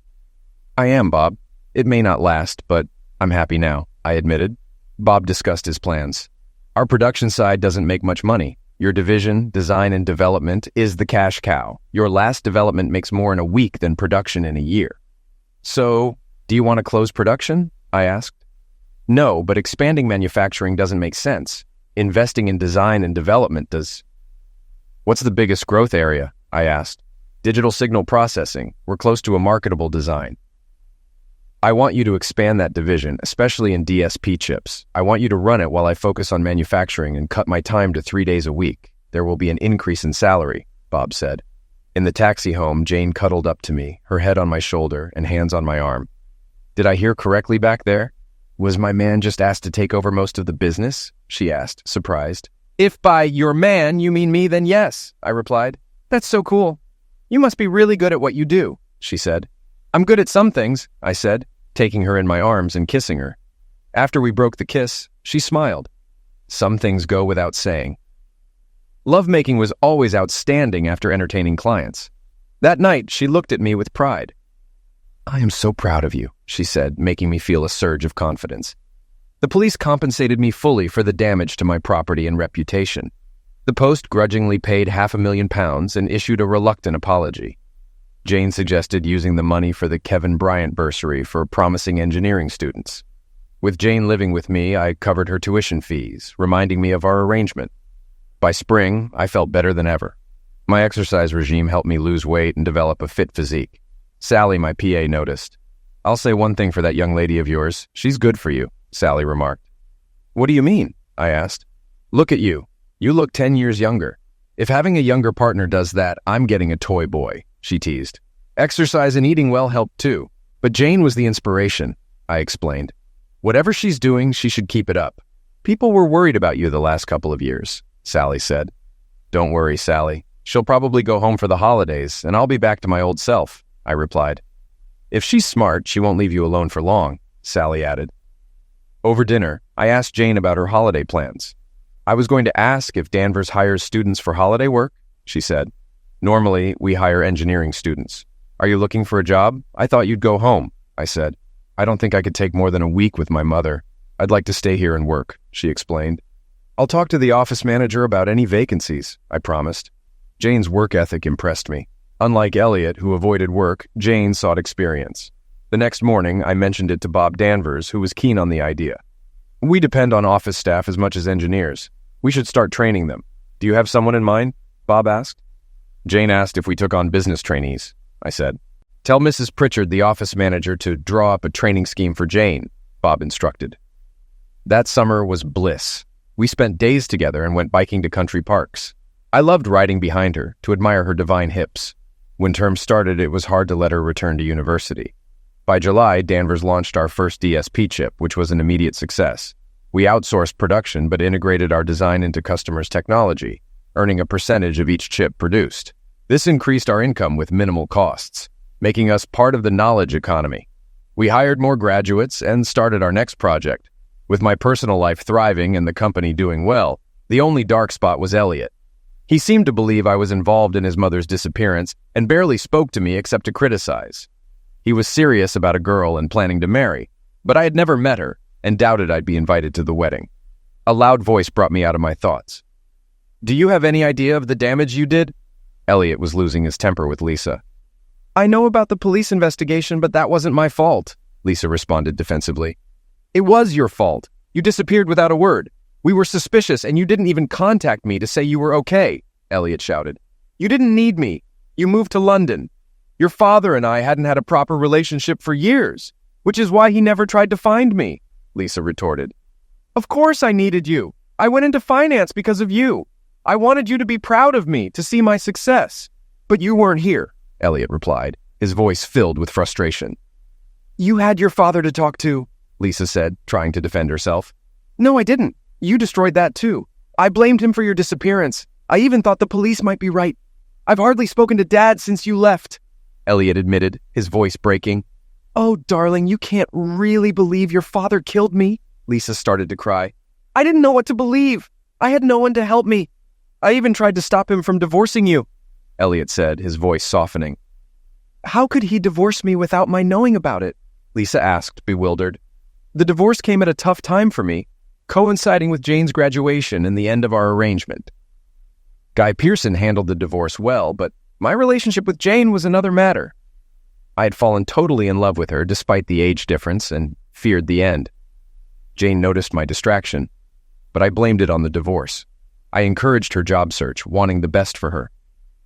"I am, Bob. It may not last, but I'm happy now," I admitted. Bob discussed his plans. "Our production side doesn't make much money. Your division, design and development, is the cash cow. Your last development makes more in a week than production in a year." "So, do you want to close production?" I asked. "No, but expanding manufacturing doesn't make sense. Investing in design and development does." "What's the biggest growth area?" I asked. "Digital signal processing. We're close to a marketable design." "I want you to expand that division, especially in DSP chips. I want you to run it while I focus on manufacturing and cut my time to 3 days a week. There will be an increase in salary," Bob said. In the taxi home, Jane cuddled up to me, her head on my shoulder and hands on my arm. "Did I hear correctly back there? Was my man just asked to take over most of the business?" she asked, surprised. "If by your man you mean me, then yes," I replied. "That's so cool. You must be really good at what you do," she said. "I'm good at some things," I said, taking her in my arms and kissing her. After we broke the kiss, she smiled. Some things go without saying. Lovemaking was always outstanding after entertaining clients. That night, she looked at me with pride. "I am so proud of you," she said, making me feel a surge of confidence. The police compensated me fully for the damage to my property and reputation. The Post grudgingly paid £500,000 and issued a reluctant apology. Jane suggested using the money for the Kevin Bryant bursary for promising engineering students. With Jane living with me, I covered her tuition fees, reminding me of our arrangement. By spring, I felt better than ever. My exercise regime helped me lose weight and develop a fit physique. Sally, my PA, noticed. "I'll say one thing for that young lady of yours. She's good for you," Sally remarked. "What do you mean?" I asked. "Look at you. You look 10 years younger. If having a younger partner does that, I'm getting a toy boy," she teased. "Exercise and eating well helped too. But Jane was the inspiration," I explained. "Whatever she's doing, she should keep it up. People were worried about you the last couple of years," Sally said. "Don't worry, Sally. She'll probably go home for the holidays, and I'll be back to my old self," I replied. "If she's smart, she won't leave you alone for long," Sally added. Over dinner, I asked Jane about her holiday plans. "I was going to ask if Danvers hires students for holiday work," she said. "Normally, we hire engineering students. Are you looking for a job? I thought you'd go home," I said. "I don't think I could take more than a week with my mother. I'd like to stay here and work," she explained. "I'll talk to the office manager about any vacancies," I promised. Jane's work ethic impressed me. Unlike Elliot, who avoided work, Jane sought experience. The next morning, I mentioned it to Bob Danvers, who was keen on the idea. "We depend on office staff as much as engineers. We should start training them. Do you have someone in mind?" Bob asked. Jane asked if we took on business trainees, I said. "Tell Mrs. Pritchard, the office manager, to draw up a training scheme for Jane," Bob instructed. That summer was bliss. We spent days together and went biking to country parks. I loved riding behind her to admire her divine hips. When term started, it was hard to let her return to university. By July, Danvers launched our first DSP chip, which was an immediate success. We outsourced production but integrated our design into customers' technology, earning a percentage of each chip produced. This increased our income with minimal costs, making us part of the knowledge economy. We hired more graduates and started our next project. With my personal life thriving and the company doing well, the only dark spot was Elliot. He seemed to believe I was involved in his mother's disappearance and barely spoke to me except to criticize. He was serious about a girl and planning to marry, but I had never met her and doubted I'd be invited to the wedding. A loud voice brought me out of my thoughts. "Do you have any idea of the damage you did?" Elliot was losing his temper with Lisa. "I know about the police investigation, but that wasn't my fault," Lisa responded defensively. "It was your fault. You disappeared without a word. We were suspicious and you didn't even contact me to say you were okay," Elliot shouted. "You didn't need me. You moved to London. Your father and I hadn't had a proper relationship for years, which is why he never tried to find me," Lisa retorted. "Of course I needed you. I went into finance because of you. I wanted you to be proud of me, to see my success. But you weren't here," Elliot replied, his voice filled with frustration. "You had your father to talk to," Lisa said, trying to defend herself. "No, I didn't. You destroyed that too. I blamed him for your disappearance. I even thought the police might be right. I've hardly spoken to Dad since you left," Elliot admitted, his voice breaking. "Oh, darling, you can't really believe your father killed me," Lisa started to cry. "I didn't know what to believe. I had no one to help me. I even tried to stop him from divorcing you," Elliot said, his voice softening. "How could he divorce me without my knowing about it?" Lisa asked, bewildered. "The divorce came at a tough time for me, coinciding with Jane's graduation and the end of our arrangement. Guy Pearson handled the divorce well, but my relationship with Jane was another matter. I had fallen totally in love with her despite the age difference and feared the end. Jane noticed my distraction, but I blamed it on the divorce. I encouraged her job search, wanting the best for her.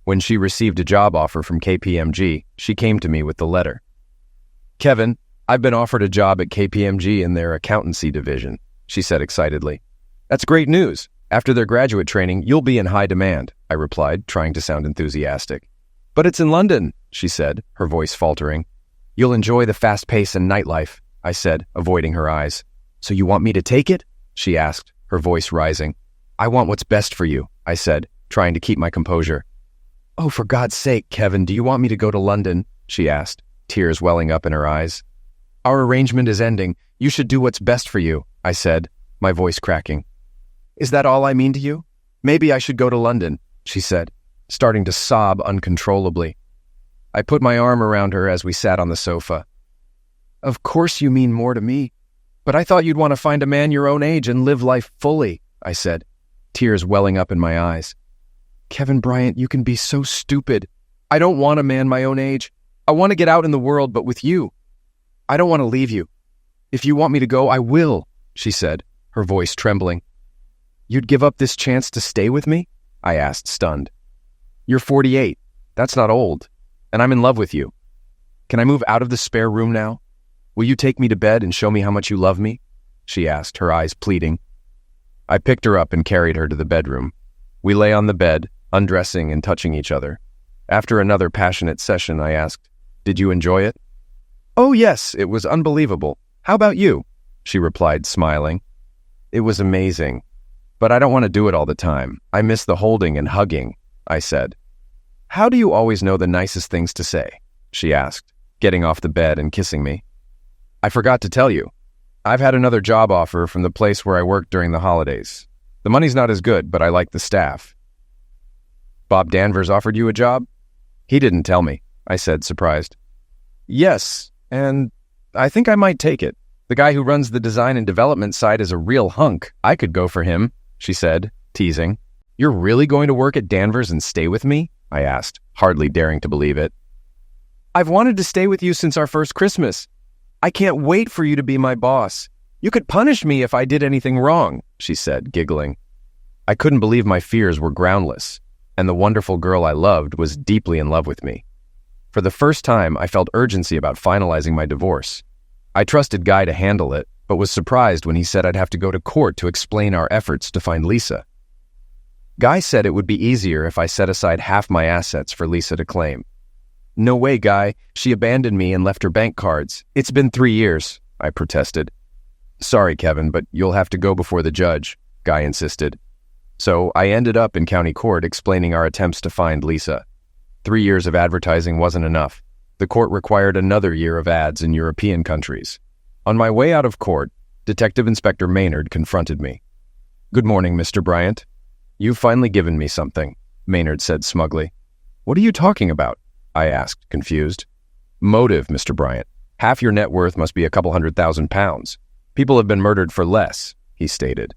When she received a job offer from KPMG, she came to me with the letter. "Kevin, I've been offered a job at KPMG in their accountancy division," she said excitedly. "That's great news. After their graduate training, you'll be in high demand," I replied, trying to sound enthusiastic. "But it's in London," she said, her voice faltering. "You'll enjoy the fast pace and nightlife," I said, avoiding her eyes. "So you want me to take it?" she asked, her voice rising. "I want what's best for you," I said, trying to keep my composure. "Oh, for God's sake, Kevin, do you want me to go to London?" she asked, tears welling up in her eyes. "Our arrangement is ending. You should do what's best for you," I said, my voice cracking. "Is that all I mean to you? Maybe I should go to London," she said, starting to sob uncontrollably. I put my arm around her as we sat on the sofa. "Of course you mean more to me. But I thought you'd want to find a man your own age and live life fully, I said, tears welling up in my eyes. Kevin Bryant, you can be so stupid. I don't want a man my own age. I want to get out in the world, but with you. I don't want to leave you. If you want me to go, I will, she said, her voice trembling. You'd give up this chance to stay with me? I asked, stunned. You're 48. That's not old. And I'm in love with you. Can I move out of the spare room now? Will you take me to bed and show me how much you love me? She asked, her eyes pleading. I picked her up and carried her to the bedroom. We lay on the bed, undressing and touching each other. After another passionate session, I asked, Did you enjoy it? Oh, yes, it was unbelievable. How about you? She replied, smiling. It was amazing. But I don't want to do it all the time. I miss the holding and hugging, I said. How do you always know the nicest things to say? She asked, getting off the bed and kissing me. I forgot to tell you. I've had another job offer from the place where I worked during the holidays. The money's not as good, but I like the staff. Bob Danvers offered you a job? He didn't tell me, I said, surprised. Yes, and I think I might take it. The guy who runs the design and development side is a real hunk. I could go for him, she said, teasing. You're really going to work at Danvers and stay with me? I asked, hardly daring to believe it. I've wanted to stay with you since our first Christmas. I can't wait for you to be my boss. You could punish me if I did anything wrong, she said, giggling. I couldn't believe my fears were groundless, and the wonderful girl I loved was deeply in love with me. For the first time, I felt urgency about finalizing my divorce. I trusted Guy to handle it, but was surprised when he said I'd have to go to court to explain our efforts to find Lisa. Guy said it would be easier if I set aside half my assets for Lisa to claim. No way, Guy. She abandoned me and left her bank cards. It's been 3 years, I protested. Sorry, Kevin, but you'll have to go before the judge, Guy insisted. So I ended up in county court explaining our attempts to find Lisa. 3 years of advertising wasn't enough. The court required another year of ads in European countries. On my way out of court, Detective Inspector Maynard confronted me. Good morning, Mr. Bryant. You've finally given me something, Maynard said smugly. What are you talking about? I asked, confused. Motive, Mr. Bryant. Half your net worth must be a couple £100,000. People have been murdered for less, he stated.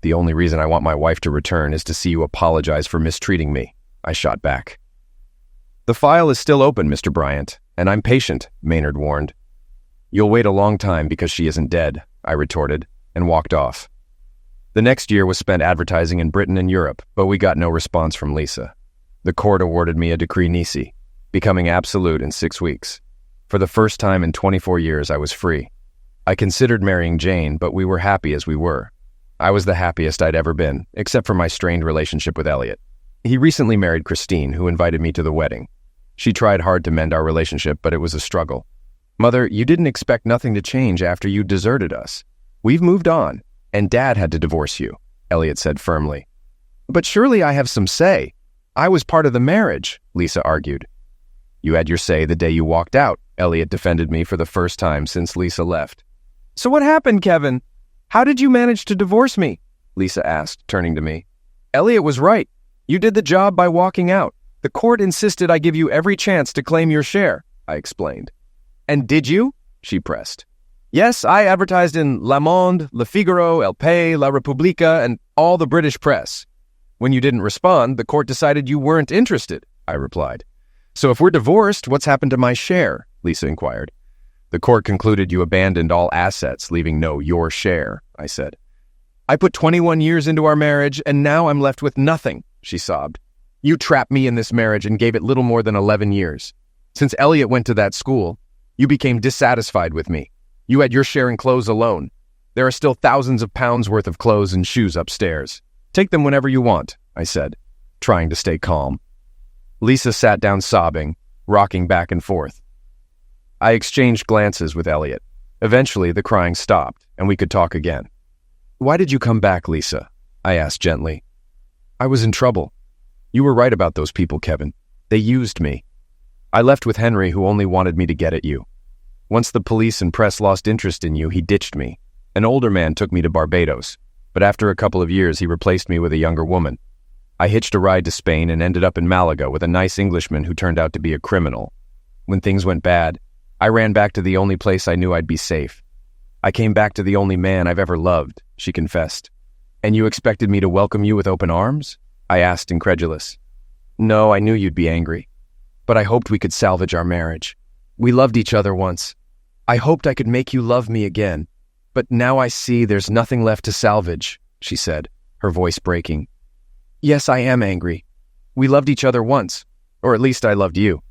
The only reason I want my wife to return is to see you apologize for mistreating me, I shot back. The file is still open, Mr. Bryant, and I'm patient, Maynard warned. You'll wait a long time because she isn't dead, I retorted, and walked off. The next year was spent advertising in Britain and Europe, but we got no response from Lisa. The court awarded me a decree nisi, becoming absolute in 6 weeks. For the first time in 24 years, I was free. I considered marrying Jane, but we were happy as we were. I was the happiest I'd ever been, except for my strained relationship with Elliot. He recently married Christine, who invited me to the wedding. She tried hard to mend our relationship, but it was a struggle. Mother, you didn't expect nothing to change after you deserted us. We've moved on, and Dad had to divorce you, Elliot said firmly. But surely I have some say. I was part of the marriage, Lisa argued. You had your say the day you walked out, Elliot defended me for the first time since Lisa left. So what happened, Kevin? How did you manage to divorce me? Lisa asked, turning to me. Elliot was right. You did the job by walking out. The court insisted I give you every chance to claim your share, I explained. And did you? She pressed. Yes, I advertised in Le Monde, Le Figaro, El Pais, La Repubblica, and all the British press. When you didn't respond, the court decided you weren't interested, I replied. So if we're divorced, what's happened to my share? Lisa inquired. The court concluded you abandoned all assets, leaving no your share, I said. I put 21 years into our marriage, and now I'm left with nothing, she sobbed. You trapped me in this marriage and gave it little more than 11 years. Since Elliot went to that school, you became dissatisfied with me. You had your share in clothes alone. There are still thousands of pounds worth of clothes and shoes upstairs. Take them whenever you want, I said, trying to stay calm. Lisa sat down sobbing, rocking back and forth. I exchanged glances with Elliot. Eventually, the crying stopped, and we could talk again. Why did you come back, Lisa? I asked gently. I was in trouble. You were right about those people, Kevin. They used me. I left with Henry, who only wanted me to get at you. Once the police and press lost interest in you, he ditched me. An older man took me to Barbados, but after a couple of years, he replaced me with a younger woman. I hitched a ride to Spain and ended up in Malaga with a nice Englishman who turned out to be a criminal. When things went bad, I ran back to the only place I knew I'd be safe. I came back to the only man I've ever loved, she confessed. And you expected me to welcome you with open arms? I asked, incredulous. No, I knew you'd be angry. But I hoped we could salvage our marriage. We loved each other once. I hoped I could make you love me again. But now I see there's nothing left to salvage, she said, her voice breaking. Yes, I am angry. We loved each other once, or at least I loved you.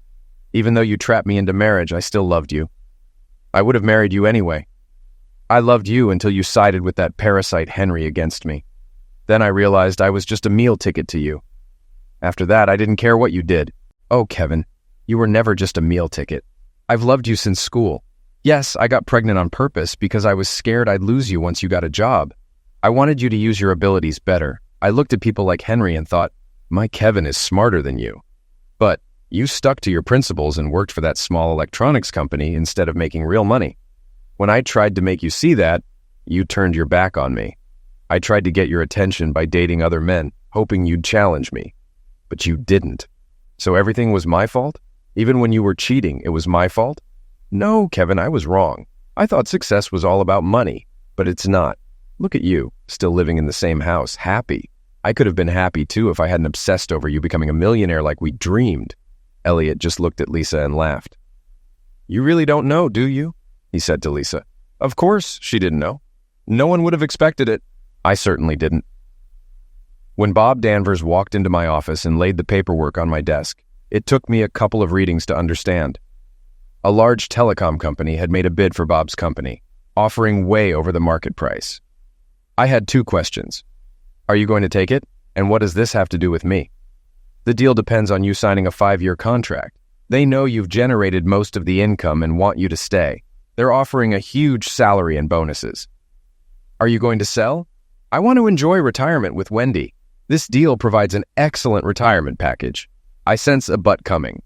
Even though you trapped me into marriage, I still loved you. I would have married you anyway. I loved you until you sided with that parasite Henry against me. Then I realized I was just a meal ticket to you. After that, I didn't care what you did. Oh, Kevin, you were never just a meal ticket. I've loved you since school. Yes, I got pregnant on purpose because I was scared I'd lose you once you got a job. I wanted you to use your abilities better. I looked at people like Henry and thought, my Kevin is smarter than you. But you stuck to your principles and worked for that small electronics company instead of making real money. When I tried to make you see that, you turned your back on me. I tried to get your attention by dating other men, hoping you'd challenge me. But you didn't. So everything was my fault? Even when you were cheating, it was my fault? No, Kevin, I was wrong. I thought success was all about money, but it's not. Look at you, still living in the same house, happy. I could have been happy too if I hadn't obsessed over you becoming a millionaire like we dreamed. Elliot just looked at Lisa and laughed. You really don't know, do you? He said to Lisa. Of course she didn't know. No one would have expected it. I certainly didn't. When Bob Danvers walked into my office and laid the paperwork on my desk, it took me a couple of readings to understand. A large telecom company had made a bid for Bob's company, offering way over the market price. I had 2 questions. Are you going to take it? And what does this have to do with me? The deal depends on you signing a 5-year contract. They know you've generated most of the income and want you to stay. They're offering a huge salary and bonuses. Are you going to sell? I want to enjoy retirement with Wendy. This deal provides an excellent retirement package. I sense a but coming.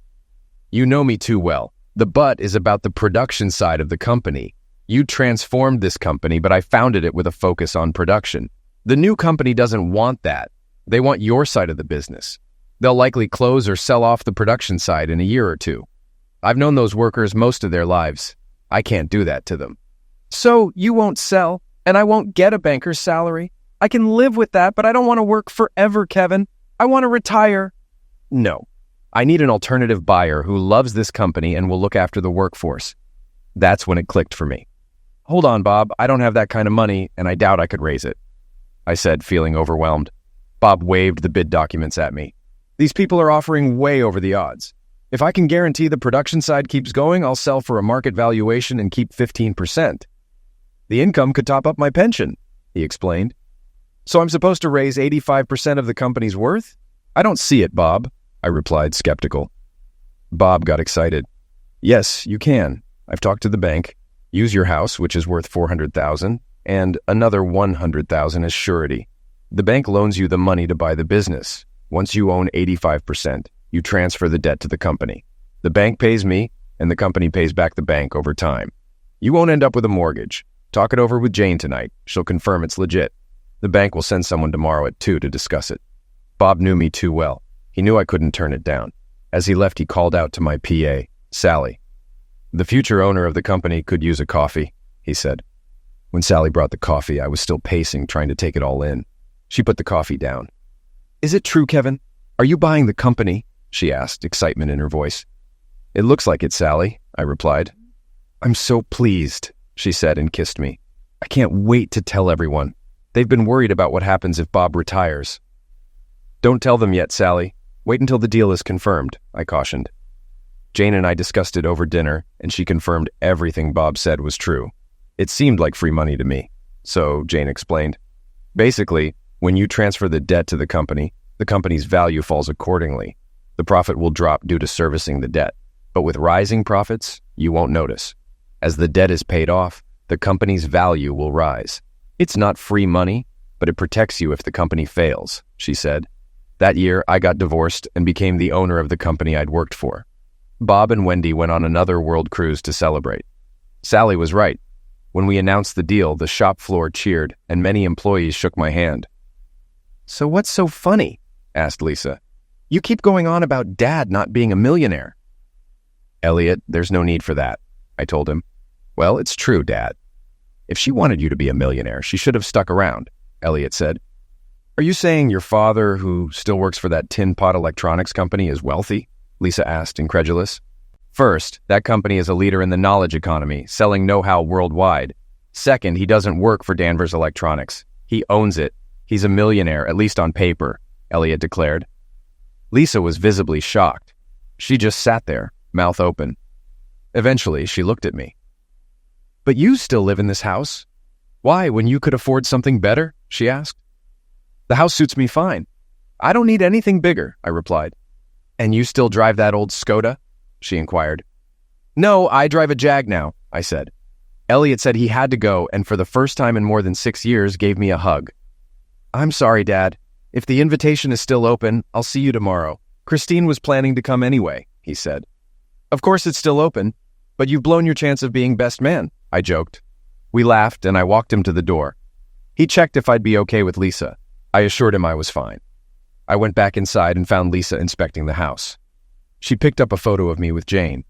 You know me too well. The but is about the production side of the company. You transformed this company, but I founded it with a focus on production. The new company doesn't want that. They want your side of the business. They'll likely close or sell off the production side in a year or 2. I've known those workers most of their lives. I can't do that to them. So you won't sell, and I won't get a banker's salary. I can live with that, but I don't want to work forever, Kevin. I want to retire. No. I need an alternative buyer who loves this company and will look after the workforce. That's when it clicked for me. Hold on, Bob. I don't have that kind of money, and I doubt I could raise it, I said, feeling overwhelmed. Bob waved the bid documents at me. These people are offering way over the odds. If I can guarantee the production side keeps going, I'll sell for a market valuation and keep 15%. The income could top up my pension, he explained. So I'm supposed to raise 85% of the company's worth? I don't see it, Bob, I replied, skeptical. Bob got excited. Yes, you can. I've talked to the bank. Use your house, which is worth $400,000, and another $100,000 as surety. The bank loans you the money to buy the business. Once you own 85%, you transfer the debt to the company. The bank pays me, and the company pays back the bank over time. You won't end up with a mortgage. Talk it over with Jane tonight. She'll confirm it's legit. The bank will send someone tomorrow at 2 to discuss it. Bob knew me too well. He knew I couldn't turn it down. As he left, he called out to my PA, Sally. The future owner of the company could use a coffee, he said. When Sally brought the coffee, I was still pacing, trying to take it all in. She put the coffee down. Is it true, Kevin? Are you buying the company? She asked, excitement in her voice. It looks like it, Sally, I replied. I'm so pleased, she said and kissed me. I can't wait to tell everyone. They've been worried about what happens if Bob retires. Don't tell them yet, Sally. Wait until the deal is confirmed, I cautioned. Jane and I discussed it over dinner, and she confirmed everything Bob said was true. It seemed like free money to me. So, Jane explained, basically, when you transfer the debt to the company's value falls accordingly. The profit will drop due to servicing the debt. But with rising profits, you won't notice. As the debt is paid off, the company's value will rise. It's not free money, but it protects you if the company fails, she said. That year, I got divorced and became the owner of the company I'd worked for. Bob and Wendy went on another world cruise to celebrate. Sally was right. When we announced the deal, the shop floor cheered, and many employees shook my hand. So what's so funny? Asked Lisa. You keep going on about Dad not being a millionaire. Elliot, there's no need for that, I told him. Well, it's true, Dad. If she wanted you to be a millionaire, she should have stuck around, Elliot said. Are you saying your father, who still works for that tin pot electronics company, is wealthy? Lisa asked, incredulous. First, that company is a leader in the knowledge economy, selling know-how worldwide. Second, he doesn't work for Danvers Electronics. He owns it. He's a millionaire, at least on paper, Elliot declared. Lisa was visibly shocked. She just sat there, mouth open. Eventually, she looked at me. But you still live in this house? Why, when you could afford something better? She asked. The house suits me fine. I don't need anything bigger, I replied. And you still drive that old Skoda? She inquired. No, I drive a Jag now, I said. Elliot said he had to go and for the first time in more than 6 years gave me a hug. I'm sorry, Dad. If the invitation is still open, I'll see you tomorrow. Christine was planning to come anyway, he said. Of course it's still open, but you've blown your chance of being best man, I joked. We laughed and I walked him to the door. He checked if I'd be okay with Lisa. I assured him I was fine. I went back inside and found Lisa inspecting the house. She picked up a photo of me with Jane.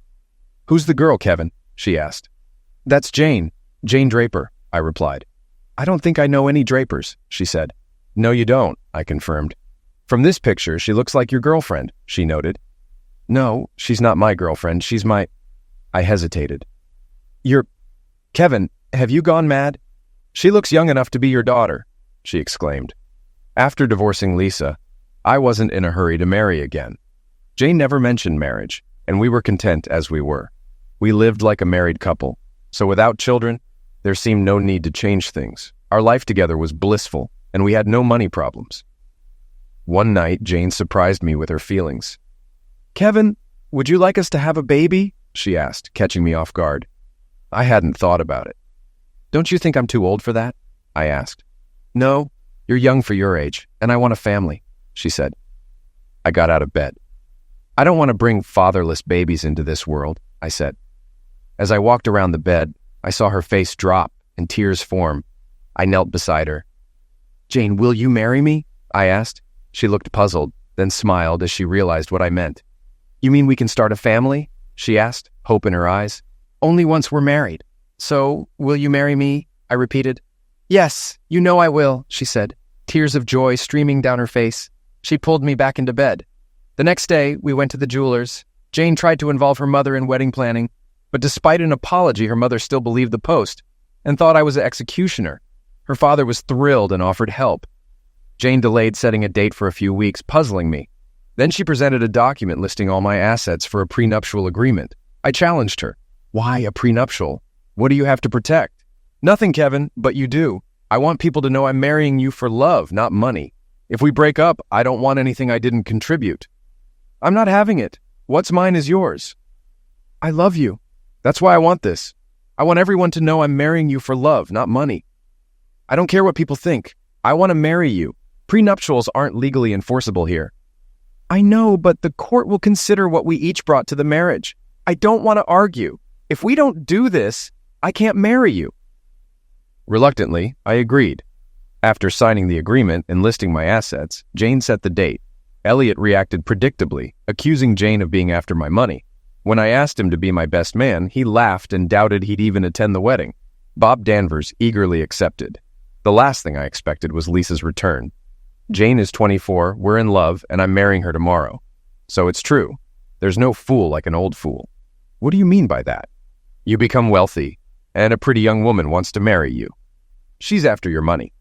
Who's the girl, Kevin? She asked. That's Jane Draper, I replied. I don't think I know any Drapers, she said. No, you don't, I confirmed. From this picture, she looks like your girlfriend, she noted. No, she's not my girlfriend, she's my... I hesitated. Kevin, have you gone mad? She looks young enough to be your daughter, she exclaimed. After divorcing Lisa, I wasn't in a hurry to marry again. Jane never mentioned marriage, and we were content as we were. We lived like a married couple, so without children, there seemed no need to change things. Our life together was blissful, and we had no money problems. One night, Jane surprised me with her feelings. Kevin, would you like us to have a baby? She asked, catching me off guard. I hadn't thought about it. Don't you think I'm too old for that? I asked. No, you're young for your age, and I want a family, she said. I got out of bed. I don't want to bring fatherless babies into this world, I said. As I walked around the bed, I saw her face drop and tears form. I knelt beside her. Jane, will you marry me? I asked. She looked puzzled, then smiled as she realized what I meant. You mean we can start a family? She asked, hope in her eyes. Only once we're married. So, will you marry me? I repeated. Yes, you know I will, she said, tears of joy streaming down her face. She pulled me back into bed. The next day, we went to the jeweler's. Jane tried to involve her mother in wedding planning, but despite an apology, her mother still believed the post and thought I was an executioner. Her father was thrilled and offered help. Jane delayed setting a date for a few weeks, puzzling me. Then she presented a document listing all my assets for a prenuptial agreement. I challenged her. Why a prenuptial? What do you have to protect? Nothing, Kevin, but you do. I want people to know I'm marrying you for love, not money. If we break up, I don't want anything I didn't contribute. I'm not having it. What's mine is yours. I love you. That's why I want this. I want everyone to know I'm marrying you for love, not money. I don't care what people think. I want to marry you. Prenuptials aren't legally enforceable here. I know, but the court will consider what we each brought to the marriage. I don't want to argue. If we don't do this, I can't marry you. Reluctantly, I agreed. After signing the agreement and listing my assets, Jane set the date. Elliot reacted predictably, accusing Jane of being after my money. When I asked him to be my best man, he laughed and doubted he'd even attend the wedding. Bob Danvers eagerly accepted. The last thing I expected was Lisa's return. Jane is 24, we're in love, and I'm marrying her tomorrow. So it's true. There's no fool like an old fool. What do you mean by that? You become wealthy, and a pretty young woman wants to marry you. She's after your money.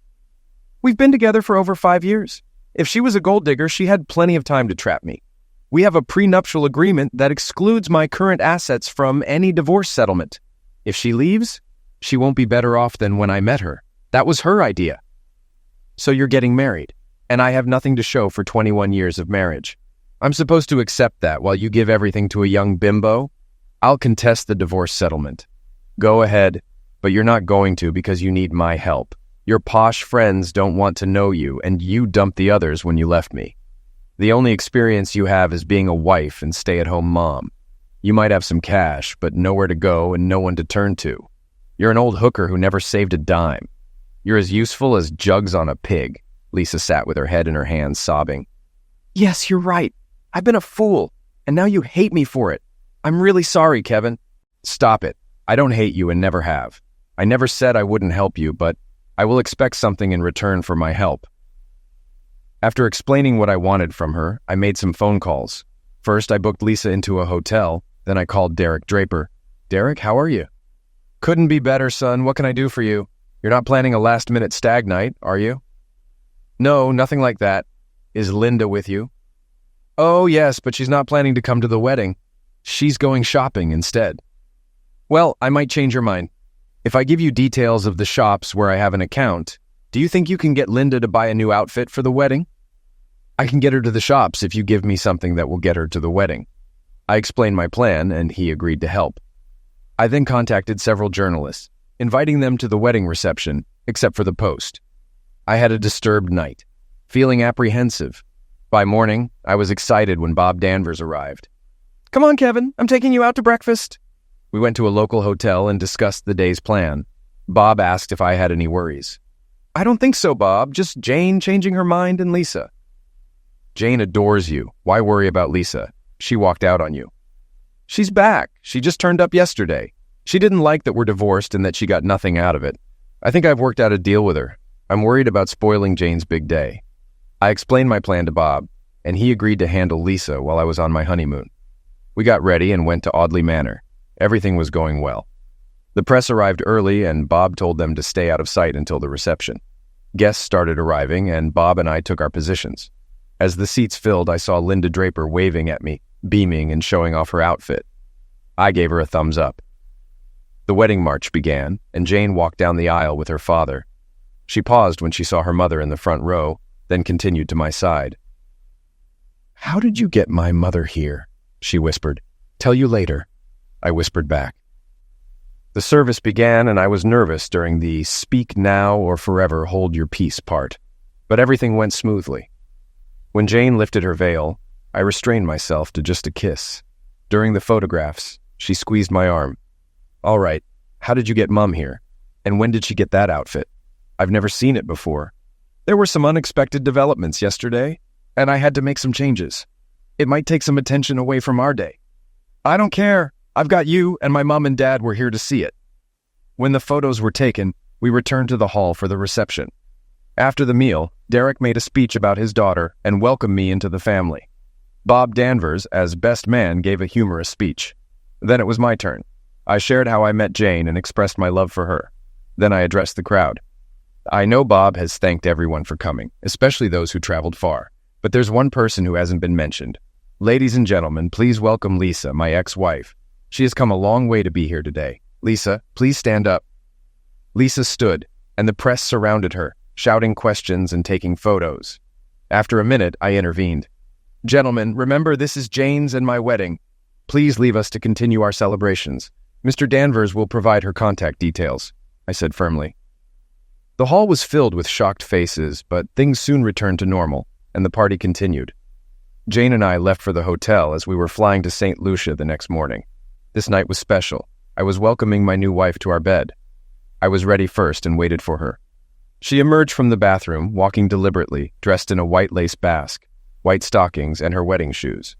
We've been together for over 5 years. If she was a gold digger, she had plenty of time to trap me. We have a prenuptial agreement that excludes my current assets from any divorce settlement. If she leaves, she won't be better off than when I met her. That was her idea. So you're getting married, and I have nothing to show for 21 years of marriage. I'm supposed to accept that while you give everything to a young bimbo? I'll contest the divorce settlement. Go ahead, but you're not going to because you need my help. Your posh friends don't want to know you, and you dumped the others when you left me. The only experience you have is being a wife and stay-at-home mom. You might have some cash, but nowhere to go and no one to turn to. You're an old hooker who never saved a dime. You're as useful as jugs on a pig. Lisa sat with her head in her hands, sobbing. Yes, you're right. I've been a fool, and now you hate me for it. I'm really sorry, Kevin. Stop it. I don't hate you and never have. I never said I wouldn't help you, but I will expect something in return for my help. After explaining what I wanted from her, I made some phone calls. First, I booked Lisa into a hotel. Then I called Derek Draper. Derek, how are you? Couldn't be better, son. What can I do for you? You're not planning a last-minute stag night, are you? No, nothing like that. Is Linda with you? Oh, yes, but she's not planning to come to the wedding. She's going shopping instead. Well, I might change your mind. If I give you details of the shops where I have an account, do you think you can get Linda to buy a new outfit for the wedding? I can get her to the shops if you give me something that will get her to the wedding. I explained my plan, and he agreed to help. I then contacted several journalists, inviting them to the wedding reception, except for the Post. I had a disturbed night, feeling apprehensive. By morning, I was excited when Bob Danvers arrived. Come on, Kevin, I'm taking you out to breakfast. We went to a local hotel and discussed the day's plan. Bob asked if I had any worries. I don't think so, Bob. Just Jane changing her mind and Lisa. Jane adores you. Why worry about Lisa? She walked out on you. She's back. She just turned up yesterday. She didn't like that we're divorced and that she got nothing out of it. I think I've worked out a deal with her. I'm worried about spoiling Jane's big day. I explained my plan to Bob, and he agreed to handle Lisa while I was on my honeymoon. We got ready and went to Audley Manor. Everything was going well. The press arrived early, and Bob told them to stay out of sight until the reception. Guests started arriving, and Bob and I took our positions. As the seats filled, I saw Linda Draper waving at me, beaming and showing off her outfit. I gave her a thumbs up. The wedding march began, and Jane walked down the aisle with her father. She paused when she saw her mother in the front row, then continued to my side. How did you get my mother here? She whispered. Tell you later. I whispered back. The service began, and I was nervous during the speak now or forever hold your peace part, but everything went smoothly. When Jane lifted her veil, I restrained myself to just a kiss. During the photographs, she squeezed my arm. All right, how did you get Mom here? And when did she get that outfit? I've never seen it before. There were some unexpected developments yesterday, and I had to make some changes. It might take some attention away from our day. I don't care. I've got you, and my mom and dad were here to see it. When the photos were taken, we returned to the hall for the reception. After the meal, Derek made a speech about his daughter and welcomed me into the family. Bob Danvers, as best man, gave a humorous speech. Then it was my turn. I shared how I met Jane and expressed my love for her. Then I addressed the crowd. I know Bob has thanked everyone for coming, especially those who traveled far, but there's one person who hasn't been mentioned. Ladies and gentlemen, please welcome Lisa, my ex-wife. She has come a long way to be here today. Lisa, please stand up. Lisa stood, and the press surrounded her, shouting questions and taking photos. After a minute, I intervened. Gentlemen, remember this is Jane's and my wedding. Please leave us to continue our celebrations. Mr. Danvers will provide her contact details, I said firmly. The hall was filled with shocked faces, but things soon returned to normal, and the party continued. Jane and I left for the hotel as we were flying to St. Lucia the next morning. This night was special. I was welcoming my new wife to our bed. I was ready first and waited for her. She emerged from the bathroom, walking deliberately, dressed in a white lace basque, white stockings, and her wedding shoes.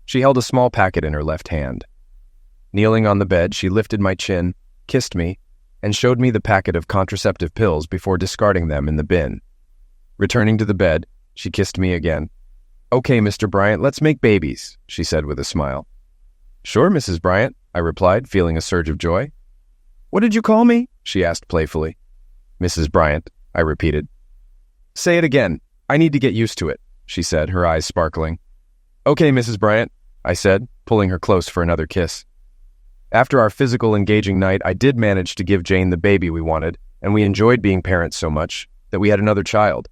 She held a small packet in her left hand. Kneeling on the bed, she lifted my chin, kissed me, and showed me the packet of contraceptive pills before discarding them in the bin. Returning to the bed, she kissed me again. Okay, Mr. Bryant, let's make babies, she said with a smile. Sure, Mrs. Bryant, I replied, feeling a surge of joy. What did you call me? She asked playfully. Mrs. Bryant, I repeated. Say it again. I need to get used to it, she said, her eyes sparkling. Okay, Mrs. Bryant, I said, pulling her close for another kiss. After our physical engaging night, I did manage to give Jane the baby we wanted, and we enjoyed being parents so much that we had another child.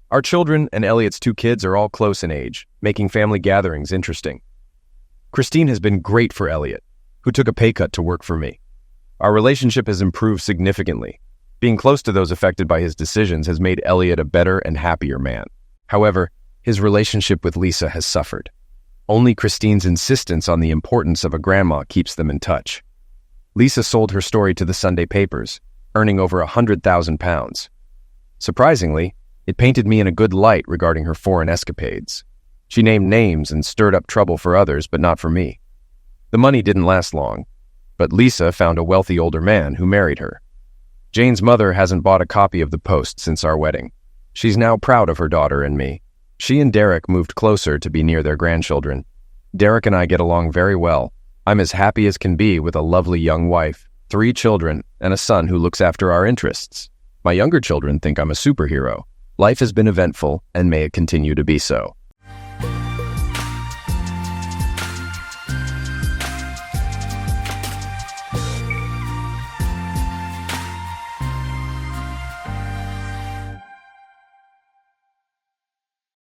Our children and Elliot's 2 kids are all close in age, making family gatherings interesting. Christine has been great for Elliot, who took a pay cut to work for me. Our relationship has improved significantly. Being close to those affected by his decisions has made Elliot a better and happier man. However, his relationship with Lisa has suffered. Only Christine's insistence on the importance of a grandma keeps them in touch. Lisa sold her story to the Sunday papers, earning over £100,000. Surprisingly, it painted me in a good light regarding her foreign escapades. She named names and stirred up trouble for others, but not for me. The money didn't last long, but Lisa found a wealthy older man who married her. Jane's mother hasn't bought a copy of the Post since our wedding. She's now proud of her daughter and me. She and Derek moved closer to be near their grandchildren. Derek and I get along very well. I'm as happy as can be with a lovely young wife, 3 children, and a son who looks after our interests. My younger children think I'm a superhero. Life has been eventful, and may it continue to be so.